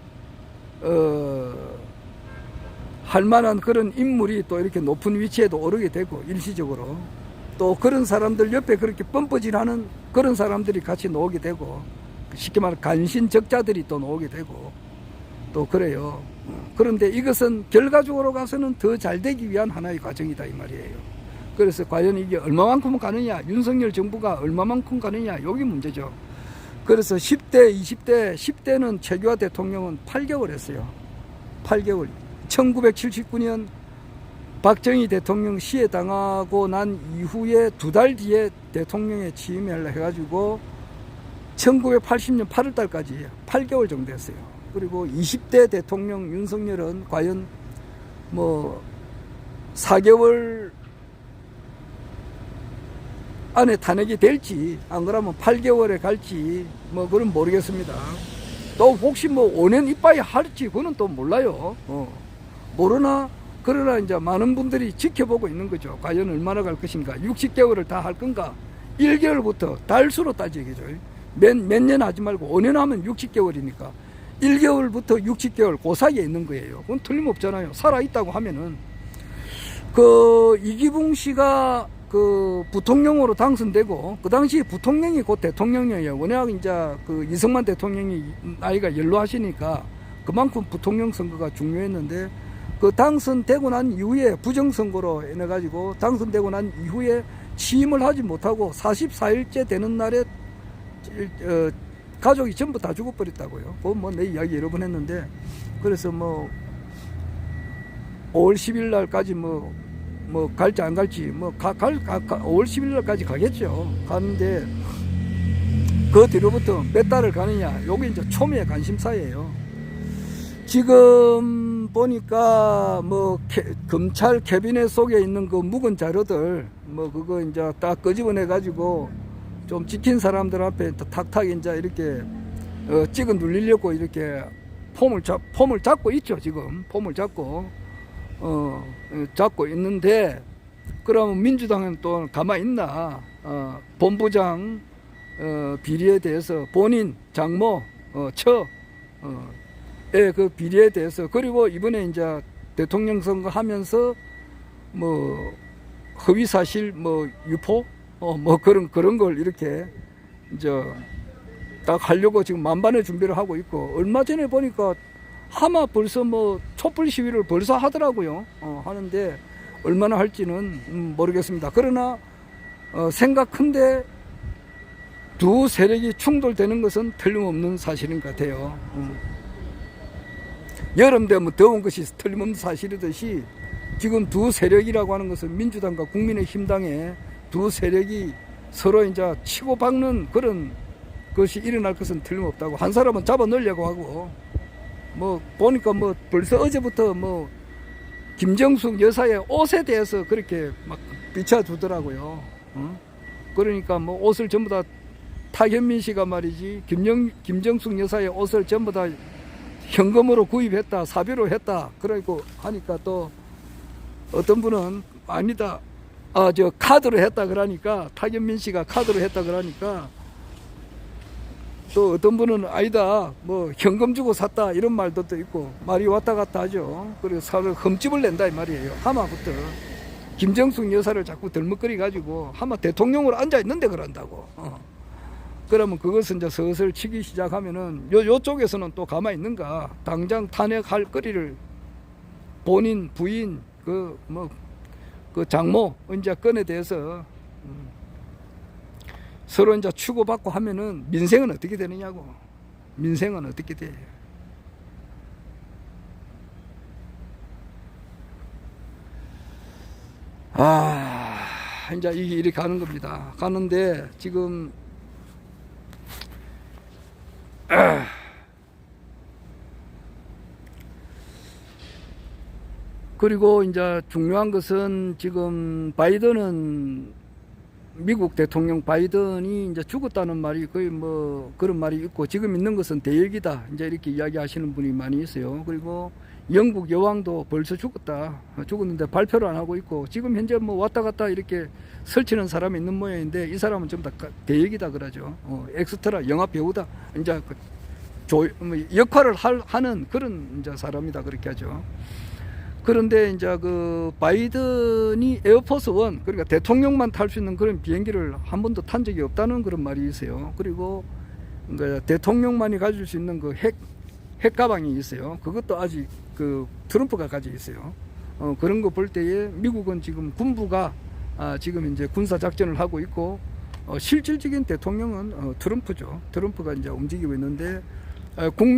할 만한 그런 인물이 또 이렇게 높은 위치에도 오르게 되고, 일시적으로 또 그런 사람들 옆에 그렇게 뻔뻔질하는 그런 사람들이 같이 나오게 되고, 쉽게 말해 간신적자들이 또 나오게 되고 또 그래요. 그런데 이것은 결과적으로 가서는 더 잘 되기 위한 하나의 과정이다 이 말이에요. 그래서 과연 이게 얼마만큼 가느냐, 윤석열 정부가 얼마만큼 가느냐, 여기 문제죠. 그래서 10대, 20대, 10대는 최규하 대통령은 8개월 했어요. 8개월. 1979년 박정희 대통령 시해당하고 난 이후에 2달 뒤에 대통령에 취임을 해가지고 1980년 8월 달까지 8개월 정도 했어요. 그리고 20대 대통령 윤석열은 과연 뭐 4개월 안에 탄핵이 될지, 안 그러면 8개월에 갈지, 뭐 그건 모르겠습니다. 또 혹시 뭐 5년 이빠이 할지 그거는 또 몰라요. 모르나. 그러나 이제 많은 분들이 지켜보고 있는 거죠. 과연 얼마나 갈 것인가. 60개월을 다 할 건가. 1개월부터 달수로 따지겠죠. 몇 년 하지 말고 5년 하면 60개월이니까 1개월부터 60개월 그 사이에 있는 거예요. 그건 틀림없잖아요. 살아있다고 하면은. 그 이기붕 씨가 그 부통령으로 당선되고, 그 당시 부통령이 곧 대통령이에요. 워낙 이제 그 이승만 대통령이 나이가 연로하시니까 그만큼 부통령 선거가 중요했는데, 그 당선되고 난 이후에 부정선거로 인해가지고 당선되고 난 이후에 취임을 하지 못하고 44일째 되는 날에 가족이 전부 다 죽어버렸다고요. 그건 뭐 내 이야기 여러 번 했는데, 그래서 뭐 5월 10일 날까지 뭐 갈지 안 갈지 5월 10일 날까지 가겠죠. 가는데 그 뒤로부터 몇 달을 가느냐, 요게 이제 초미의 관심사예요. 지금 보니까 뭐 검찰 캐비넷 속에 있는 그 묵은 자료들 뭐 그거 이제 딱 끄집어내 가지고 좀 지킨 사람들 앞에 탁탁 이제 이렇게 찍어 눌리려고 이렇게 폼을 잡고 있죠. 지금 폼을 잡고 있는데, 그러면 민주당은 또 가만히 있나? 본부장 비리에 대해서 본인 장모 그 비리에 대해서, 그리고 이번에 이제 대통령 선거 하면서 뭐 허위 사실 유포 뭐 그런 걸 이렇게 이제 딱 하려고 지금 만반의 준비를 하고 있고, 얼마 전에 보니까 하마 벌써 뭐 촛불 시위를 벌써 하더라고요. 하는데 얼마나 할지는 모르겠습니다. 그러나 생각한데 두 세력이 충돌되는 것은 틀림없는 사실인 것 같아요. 여름 되면 더운 것이 틀림없는 사실이듯이, 지금 두 세력이라고 하는 것은 민주당과 국민의힘당의 두 세력이 서로 이제 치고박는 그런 것이 일어날 것은 틀림없다고. 한 사람은 잡아 넣으려고 하고, 뭐 보니까 뭐 벌써 어제부터 뭐 김정숙 여사의 옷에 대해서 그렇게 막 비춰주더라고요. 그러니까 뭐 옷을 전부 다, 타현민 씨가 말이지 김정숙 여사의 옷을 전부 다 현금으로 구입했다, 사비로 했다, 그러고 하니까 또 어떤 분은 아니다, 저 카드로 했다 그러니까, 탁현민 씨가 카드로 했다 그러니까, 또 어떤 분은 아니다, 뭐 현금 주고 샀다 이런 말도 또 있고, 말이 왔다 갔다 하죠. 그리고 사를 흠집을 낸다 이 말이에요. 하마부터 김정숙 여사를 자꾸 덜먹거리 가지고 하마 대통령으로 앉아 있는데 그런다고. 그러면 그것은 이제 슬슬 치기 시작하면은 요쪽에서는 또 가만히 있는가, 당장 탄핵할 거리를 본인 부인 그 장모 이제 건에 대해서 서로 이제 추고받고 하면은 민생은 어떻게 되느냐고. 민생은 어떻게 돼. 이제 이게 이렇게 가는 겁니다. 가는데 지금 그리고 이제 중요한 것은 지금 바이든은, 미국 대통령 바이든이 이제 죽었다는 말이 거의 뭐 그런 말이 있고, 지금 있는 것은 대역이다 이제 이렇게 이야기하시는 분이 많이 있어요. 그리고 영국 여왕도 벌써 죽었는데 발표를 안 하고 있고, 지금 현재 뭐 왔다 갔다 이렇게 설치는 사람이 있는 모양인데, 이 사람은 전부 다 대역이다 그러죠. 엑스트라 영화 배우다, 이제 역할을 하는 그런 이제 사람이다 그렇게 하죠. 그런데 이제 그 바이든이 에어포스 원, 그러니까 대통령만 탈 수 있는 그런 비행기를 한 번도 탄 적이 없다는 그런 말이 있어요. 그리고 그러니까 대통령만이 가질 수 있는 그 핵 가방이 있어요. 그것도 아직 그 트럼프가 가지고 있어요. 그런 거 볼 때에 미국은 지금 군부가 지금 이제 군사 작전을 하고 있고, 실질적인 대통령은 트럼프죠. 트럼프가 이제 움직이고 있는데,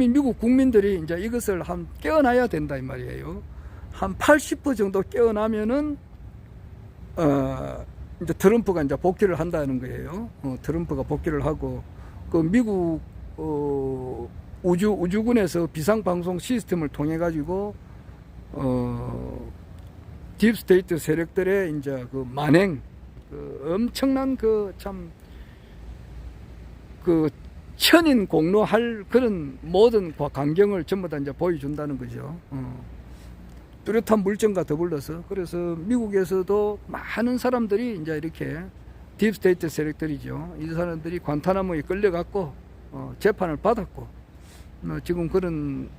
미국 국민들이 이제 이것을 깨어나야 된다 이 말이에요. 한 80% 정도 깨어나면은 이제 트럼프가 이제 복귀를 한다는 거예요. 트럼프가 복귀를 하고, 그 미국 우주군에서 비상 방송 시스템을 통해 가지고 딥스테이트 세력들의 이제 그 만행, 엄청난 천인 공로할 그런 모든 광경을 전부 다 이제 보여준다는 거죠. 뚜렷한 물증과 더불어서. 그래서 미국에서도 많은 사람들이 이제 이렇게 딥스테이트 세력들이죠. 이 사람들이 관타나모에 끌려갔고 재판을 받았고, 지금 그런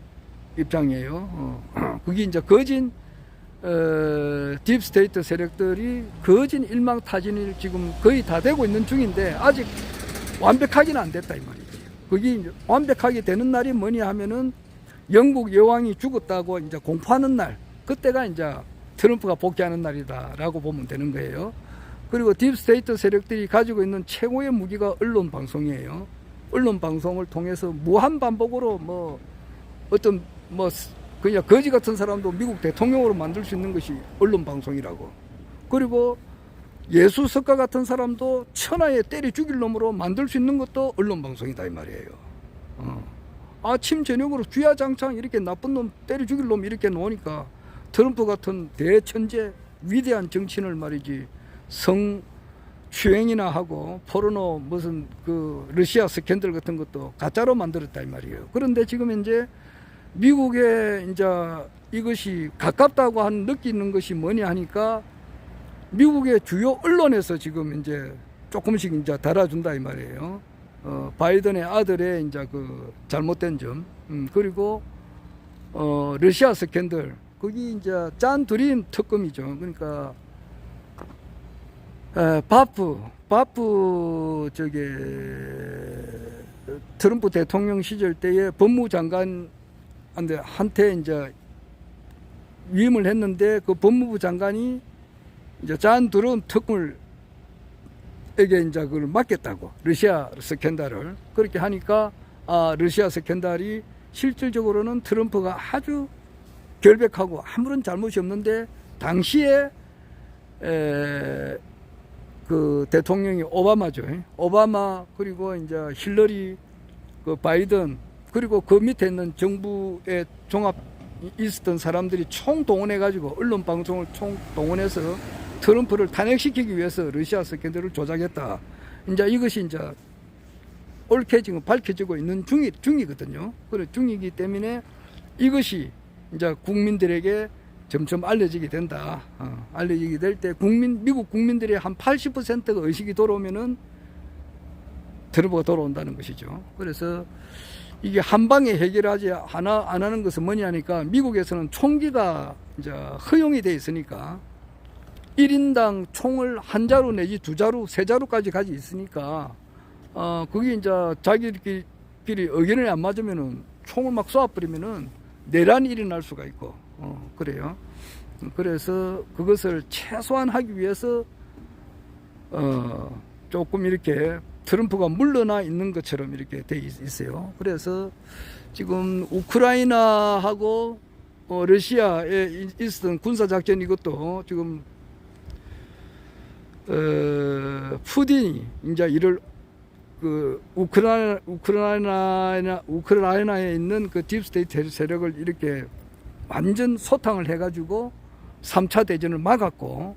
입장이에요. 그게 이제 거진 딥스테이트 세력들이 거진 일망타진이 지금 거의 다 되고 있는 중인데, 아직 완벽하게는 안 됐다 이 말이죠. 그게 이제 완벽하게 되는 날이 뭐냐 하면은, 영국 여왕이 죽었다고 이제 공포하는 날, 그때가 이제 트럼프가 복귀하는 날이다라고 보면 되는 거예요. 그리고 딥스테이트 세력들이 가지고 있는 최고의 무기가 언론 방송이에요. 언론 방송을 통해서 무한 반복으로 그냥 거지 같은 사람도 미국 대통령으로 만들 수 있는 것이 언론 방송이라고. 그리고 예수석가 같은 사람도 천하에 때려 죽일 놈으로 만들 수 있는 것도 언론 방송이다 이 말이에요. 아침 저녁으로 주야장창 이렇게 나쁜 놈 때려 죽일 놈 이렇게 놓으니까, 트럼프 같은 대천재 위대한 정치인을 말이지, 성추행이나 하고 포르노 무슨 그 러시아 스캔들 같은 것도 가짜로 만들었다 이 말이에요. 그런데 지금 이제 미국에 이제 이것이 가깝다고 느끼는 것이 뭐냐 하니까, 미국의 주요 언론에서 지금 이제 조금씩 이제 달아준다 이 말이에요. 바이든의 아들의 이제 그 잘못된 점, 그리고 러시아 스캔들, 거기 이제 짠 드림 특검이죠. 그러니까 바프 트럼프 대통령 시절 때에 법무장관 한테 이제 위임을 했는데, 그 법무부 장관이 이제 짠 드럼 특검을 에게 이제 그걸 맡겼다고, 러시아 스캔들을. 그렇게 하니까 러시아 스캔들이 실질적으로는 트럼프가 아주 결백하고 아무런 잘못이 없는데, 당시에 그 대통령이 오바마죠. 오바마, 그리고 이제 힐러리, 그 바이든, 그리고 그 밑에 있는 정부의 종합 있었던 사람들이 총 동원해 가지고, 언론 방송을 총 동원해서 트럼프를 탄핵시키기 위해서 러시아 스캔들을 조작했다. 이제 이것이 이제 옳게 지금 밝혀지고 있는 중이거든요. 그래 중이기 때문에 이것이 이제 국민들에게 점점 알려지게 된다. 알려지게 될 때 미국 국민들의 한 80%가 의식이 돌아오면은 트럼프가 돌아온다는 것이죠. 그래서 이게 한 방에 해결하지 안 하는 것은 뭐냐니까 미국에서는 총기가 이제 허용이 돼 있으니까 1인당 총을 한 자루 내지 두 자루, 세 자루까지 가지고 있으니까 그게 이제 자기들끼리 의견이 안 맞으면은 총을 막 쏘아버리면은 내란이 일어날 수가 있고 그래요. 그래서 그것을 최소한 하기 위해서 조금 이렇게 트럼프가 물러나 있는 것처럼 이렇게 돼 있어요. 그래서 지금 우크라이나하고 러시아에 있었던 군사작전 이것도 지금 푸틴이 이제 이를 그 우크라이나에 있는 그 딥스테이트 세력을 이렇게 완전 소탕을 해가지고 3차 대전을 막았고,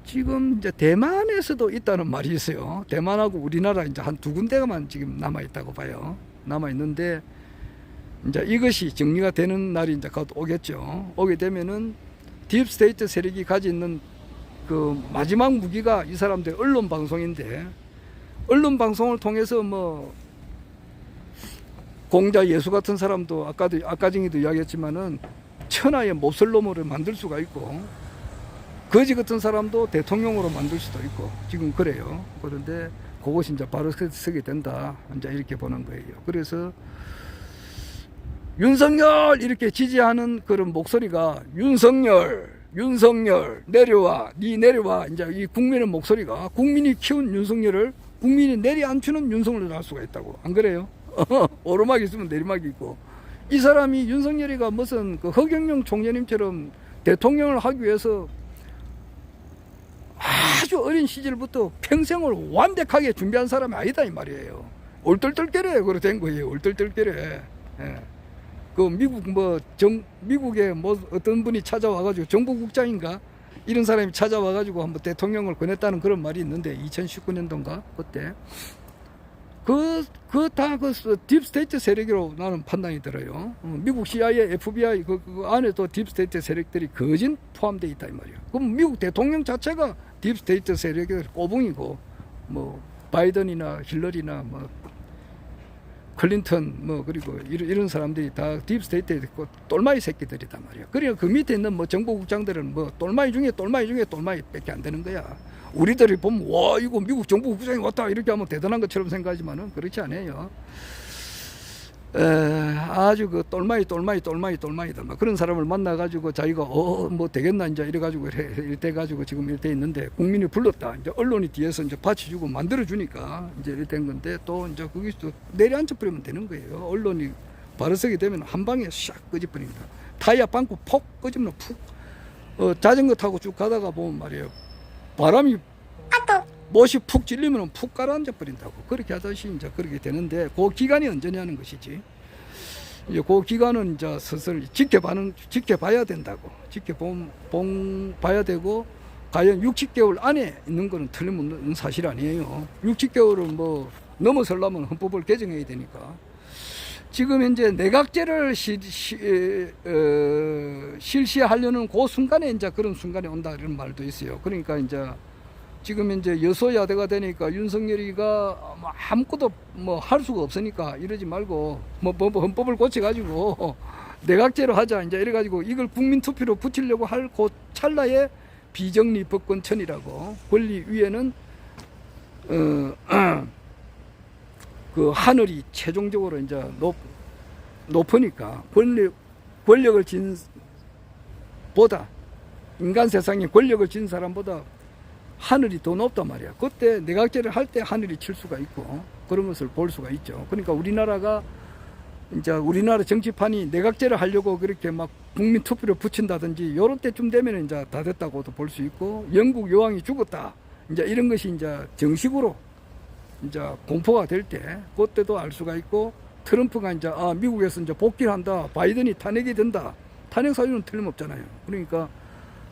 지금 이제 대만에서도 있다는 말이 있어요. 대만하고 우리나라 이제 한 두 군데만 지금 남아 있다고 봐요. 남아 있는데 이제 이것이 정리가 되는 날이 이제 곧 오겠죠. 오게 되면은 딥스테이트 세력이 가지고 있는 그 마지막 무기가 이 사람들 언론 방송인데, 언론 방송을 통해서 뭐 공자 예수 같은 사람도 아까 전에도 이야기했지만은 천하의 몹쓸놈으로 만들 수가 있고, 거지 같은 사람도 대통령으로 만들 수도 있고 지금 그래요. 그런데 그것이 이제 바로 서게 된다, 이제 이렇게 보는 거예요. 그래서 윤석열 이렇게 지지하는 그런 목소리가 윤석열 내려와, 니 내려와, 이제 이 국민의 목소리가, 국민이 키운 윤석열을 국민이 내려앉히는 윤석열을 할 수가 있다고. 안 그래요? 오르막이 있으면 내리막이 있고, 이 사람이 윤석열이가 무슨 그 허경영 총재님처럼 대통령을 하기 위해서 아주 어린 시절부터 평생을 완벽하게 준비한 사람이 아니다 이 말이에요. 얼떨떨결에 그래 된 거예요. 얼떨떨결에. 예. 그 미국에 뭐 어떤 분이 찾아와가지고 정보국장인가 이런 사람이 찾아와가지고 한번 대통령을 권했다는 그런 말이 있는데 2019년도인가 그때 그 딥스테이트 세력으로 나는 판단이 들어요. 미국 CIA, FBI 그 안에도 딥스테이트 세력들이 거진 포함되어 있다 이 말이에요. 그럼 미국 대통령 자체가 딥스테이트 세력의 꼬붕이고, 뭐 바이든이나 힐러리나 뭐 클린턴 뭐 그리고 이런 사람들이 다 딥스테이트에 똘마이 새끼들이단 말이야. 그러니까 그 밑에 있는 뭐 정보국장들은 뭐 똘마이 중에 똘마이밖에 안 되는 거야. 우리들이 보면 와 이거 미국 정보국장이 왔다 이렇게 하면 대단한 것처럼 생각하지만은 그렇지 않아요. 아주 그 똘마이다 막 그런 사람을 만나가지고 자기가 뭐 되겠나 이제 이래가지고 이래 가지고 지금 이렇게 있는데, 국민이 불렀다, 이제 언론이 뒤에서 이제 받쳐주고 만들어주니까 이제 이렇게 된 건데, 또 이제 거기서 내려앉혀 버리면 되는 거예요. 언론이 바로서게 되면 한 방에 샥 꺼져버립니다. 타이어 빵꾸 폭 꺼지면 푹 자전거 타고 쭉 가다가 보면 말이에요, 바람이 못이 푹 찔리면 푹 가라앉아 버린다고. 그렇게 하듯이 이제 그렇게 되는데, 그 기간이 언제냐는 것이지. 이제 그 기간은 이제 슬슬 지켜봐야 된다고. 봐야 되고, 과연 60개월 안에 있는 거는 틀림없는 사실 아니에요. 60개월을 뭐 넘어서려면 헌법을 개정해야 되니까. 지금 현재 내각제를 실시하려는 그 순간에 이제 그런 순간에 온다 이런 말도 있어요. 그러니까 이제 지금 이제 여소야대가 되니까 윤석열이가 뭐 아무것도 뭐 할 수가 없으니까 이러지 말고 뭐 헌법을 고쳐가지고 내각제로 하자 이제 이래가지고 이걸 국민투표로 붙이려고 할 그 찰나에 비정리 법권천이라고, 권리 위에는 그 하늘이 최종적으로 이제 높으니까 권력을 진 보다, 인간 세상에 권력을 진 사람보다 하늘이 더 높단 말이야. 그때 내각제를 할 때 하늘이 칠 수가 있고 그런 것을 볼 수가 있죠. 그러니까 우리나라 정치판이 내각제를 하려고 그렇게 막 국민 투표를 붙인다든지 요런 때쯤 되면 이제 다 됐다고도 볼 수 있고, 영국 여왕이 죽었다 이제 이런 것이 이제 정식으로 이제 공포가 될 때 그때도 알 수가 있고, 트럼프가 이제 미국에서 이제 복귀를 한다, 바이든이 탄핵이 된다, 탄핵 사유는 틀림없잖아요. 그러니까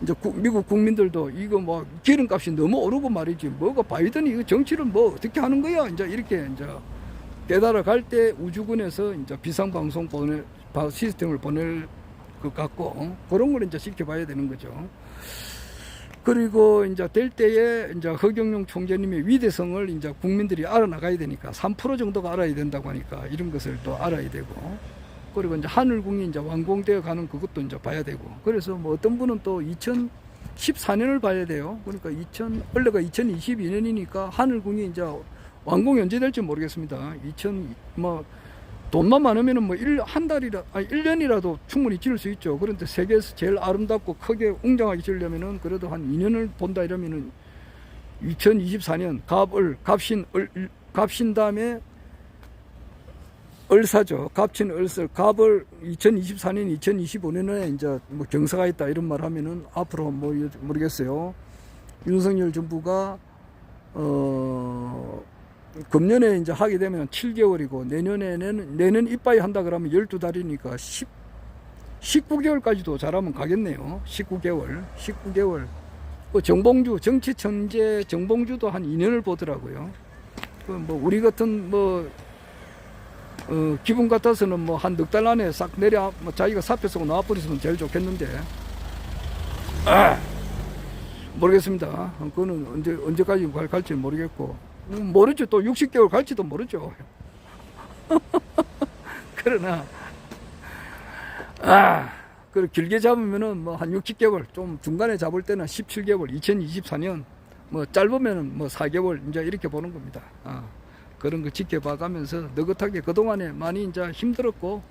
이제 미국 국민들도 이거 뭐 기름값이 너무 오르고 말이지, 뭐가 바이든이 이거 정치를 뭐 어떻게 하는 거야 이제 이렇게 이제 깨달아 갈 때 우주군에서 이제 비상방송 시스템을 보낼 것 같고, 그런 걸 이제 지켜봐야 되는 거죠. 그리고 이제 될 때에 이제 허경영 총재님의 위대성을 이제 국민들이 알아나가야 되니까 3% 정도가 알아야 된다고 하니까 이런 것을 또 알아야 되고, 그리고 이제 하늘궁이 이제 완공되어 가는 그것도 이제 봐야 되고, 그래서 뭐 어떤 분은 또 2014년을 봐야 돼요. 그러니까 원래가 2022년이니까 하늘궁이 이제 완공이 언제 될지 모르겠습니다. 돈만 많으면은 뭐 한 달이라, 아니 1년이라도 충분히 지을 수 있죠. 그런데 세계에서 제일 아름답고 크게 웅장하게 지으려면은 그래도 한 2년을 본다 이러면은 2024년 갑신 다음에 을사죠. 갑신 을설, 갑을 2024년, 2025년에 이제 뭐 경사가 있다 이런 말 하면은 앞으로 뭐 모르겠어요. 윤석열 정부가 금년에 이제 하게 되면 7개월이고 내년 이빠이 한다 그러면 12달이니까 19개월까지도 잘하면 가겠네요. 19개월. 그 정봉주, 정치 천재 정봉주도 한 2년을 보더라고요. 그 뭐 우리 같은 뭐 기분 같아서는 뭐 한 넉 달 안에 싹 뭐 자기가 사표 쓰고 나와버렸으면 제일 좋겠는데, 모르겠습니다. 그거는 언제까지 갈지 모르겠고, 모르죠. 또 60개월 갈지도 모르죠. 그러나, 그리고 길게 잡으면은 뭐 한 60개월, 좀 중간에 잡을 때는 17개월, 2024년, 뭐 짧으면은 뭐 4개월, 이제 이렇게 보는 겁니다. 그런 거 지켜봐 가면서 느긋하게 그동안에 많이 이제 힘들었고,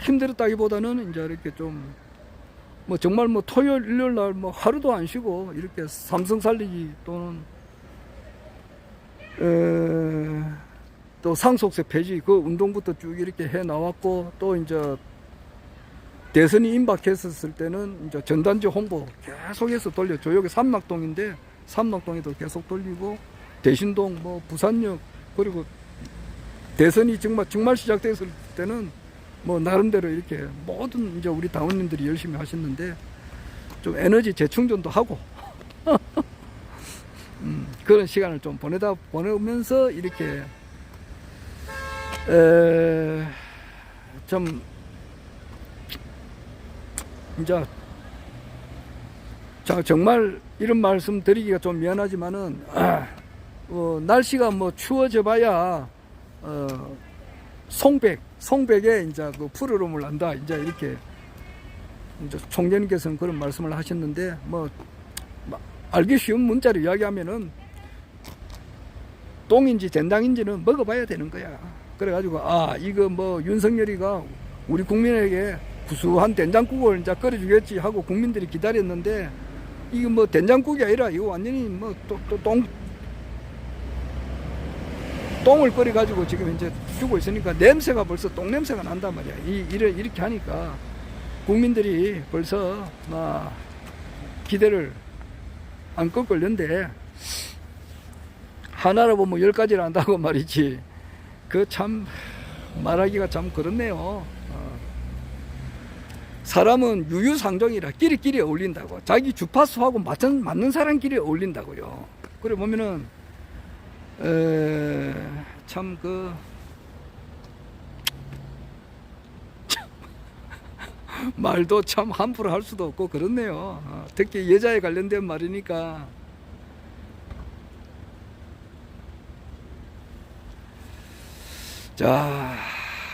힘들었다기보다는 이제 이렇게 좀, 뭐 정말 뭐 토요일, 일요일 날 뭐 하루도 안 쉬고 이렇게 삼성 살리기 또는 또 상속세 폐지 그 운동부터 쭉 이렇게 해 나왔고, 또 이제 대선이 임박했었을 때는 이제 전단지 홍보 계속해서 돌려줘. 여기 삼막동인데 삼막동에도 계속 돌리고, 대신동 뭐 부산역, 그리고 대선이 정말 시작됐을 때는 뭐 나름대로 이렇게 모든 이제 우리 당원님들이 열심히 하셨는데, 좀 에너지 재충전도 하고 그런 시간을 좀 보내면서 이렇게 좀 이제 정말 이런 말씀 드리기가 좀 미안하지만은 날씨가 뭐 추워져 봐야 송백에 이제 그 푸르름을 난다, 이제 이렇게 이제 총재님께서는 그런 말씀을 하셨는데, 뭐 알기 쉬운 문자로 이야기하면은 똥인지 된장인지는 먹어봐야 되는 거야. 그래가지고 이거 뭐 윤석열이가 우리 국민에게 구수한 된장국을 이제 끓여주겠지 하고 국민들이 기다렸는데, 이거 뭐 된장국이 아니라 이거 완전히 뭐 똥을 끓여가지고 지금 이제 주고 있으니까 냄새가 벌써 똥 냄새가 난단 말이야. 이렇게 하니까 국민들이 벌써 막 기대를 안 꺾을는데, 하나로 보면 10가지를 한다고 말이지. 그 참 말하기가 참 그렇네요. 사람은 유유상종이라 끼리끼리 어울린다고. 자기 주파수하고 맞는 사람끼리 어울린다고요. 그래 보면은 참 말도 참 함부로 할 수도 없고 그렇네요. 특히 여자에 관련된 말이니까. 자,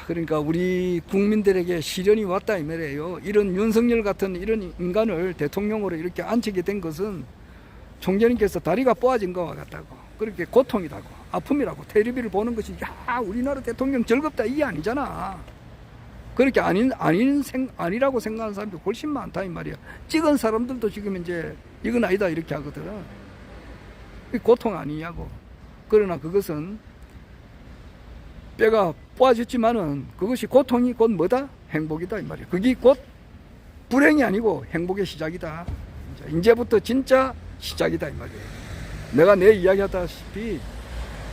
그러니까 우리 국민들에게 시련이 왔다 이 말이에요. 이런 윤석열 같은 이런 인간을 대통령으로 이렇게 앉히게 된 것은 총재님께서 다리가 뽀아진 것과 같다고, 그렇게 고통이라고, 아픔이라고 텔레비를 보는 것이 우리나라 대통령 즐겁다 이게 아니잖아. 그렇게 아니라고 생각하는 사람이 훨씬 많다 이 말이야. 찍은 사람들도 지금 이제 이건 아니다 이렇게 하거든. 고통 아니냐고. 그러나 그것은 뼈가 뽑아졌지만은 그것이 고통이 곧 뭐다? 행복이다 이 말이야. 그게 곧 불행이 아니고 행복의 시작이다. 이제부터 진짜 시작이다 이 말이에요. 내가 내 이야기하다시피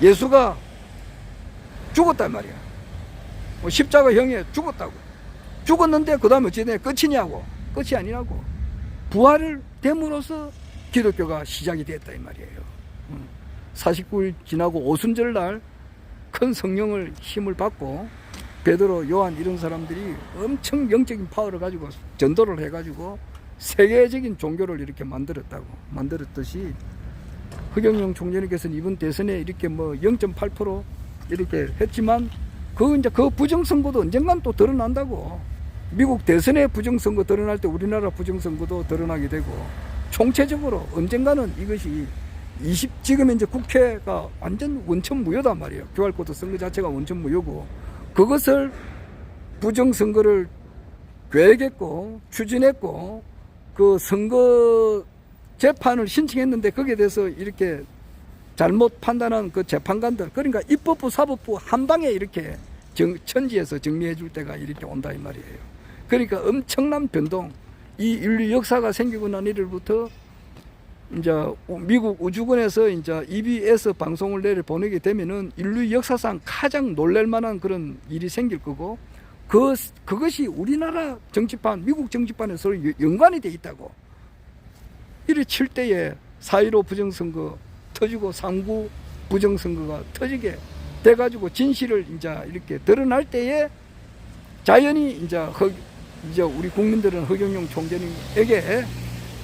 예수가 죽었단 말이야. 십자가형에 죽었다고. 죽었는데 그 다음에 어찌 돼? 끝이냐고. 끝이 아니라고. 부활을 됨으로써 기독교가 시작이 됐다 이 말이에요. 49일 지나고 오순절 날 큰 성령을 힘을 받고 베드로, 요한 이런 사람들이 엄청 영적인 파워를 가지고 전도를 해가지고 세계적인 종교를 이렇게 만들었듯이 허경영 총재님께서는 이번 대선에 이렇게 뭐 0.8% 이렇게 했지만 그 부정선거도 언젠간 또 드러난다고. 미국 대선의 부정선거 드러날 때 우리나라 부정선거도 드러나게 되고 총체적으로 언젠가는 이것이 지금 이제 국회가 완전 원천무효단 말이에요. QR코드 선거 자체가 원천무효고 그것을 부정선거를 계획했고 추진했고 그 선거 재판을 신청했는데 거기에 대해서 이렇게 잘못 판단한 그 재판관들 그러니까 입법부 사법부 한 방에 이렇게 천지에서 정리해 줄 때가 이렇게 온다 이 말이에요. 그러니까 엄청난 변동 이 인류 역사가 생기고 난 이래부터 이제 미국 우주군에서 이제 EBS 방송을 내려보내게 되면은 인류 역사상 가장 놀랄 만한 그런 일이 생길 거고 그것이 우리나라 정치판, 미국 정치판에 서로 연관이 돼 있다고. 이래 칠 때에 4.15 부정선거 터지고 3.9 부정선거가 터지게 돼가지고 진실을 이제 이렇게 드러날 때에 자연히 이제 우리 국민들은 허경영 총재님에게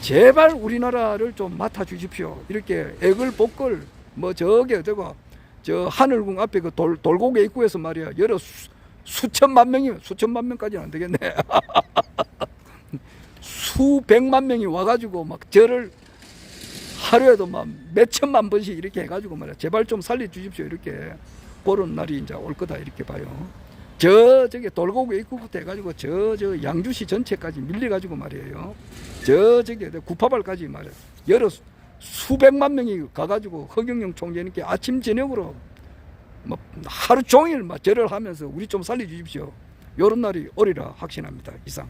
제발 우리나라를 좀 맡아주십시오. 이렇게 애걸복걸 뭐 저게 어쩌고 저 하늘궁 앞에 그 돌고개 입구에서 말이야 여러 수천만 명까지는 안 되겠네. 수백만 명이 와가지고 막 저를 하루에도 막 몇천만 번씩 이렇게 해가지고 말이야 제발 좀 살려주십시오. 이렇게 그런 날이 이제 올 거다 이렇게 봐요. 저기 돌고개 입구부터 해가지고 저 양주시 전체까지 밀려가지고 말이에요. 저기 구파발까지 말이야 여러 수백만 명이 가가지고 허경영 총재님께 아침 저녁으로 뭐 하루 종일 막 절을 하면서 우리 좀 살려주십시오. 요런 날이 오리라 확신합니다. 이상.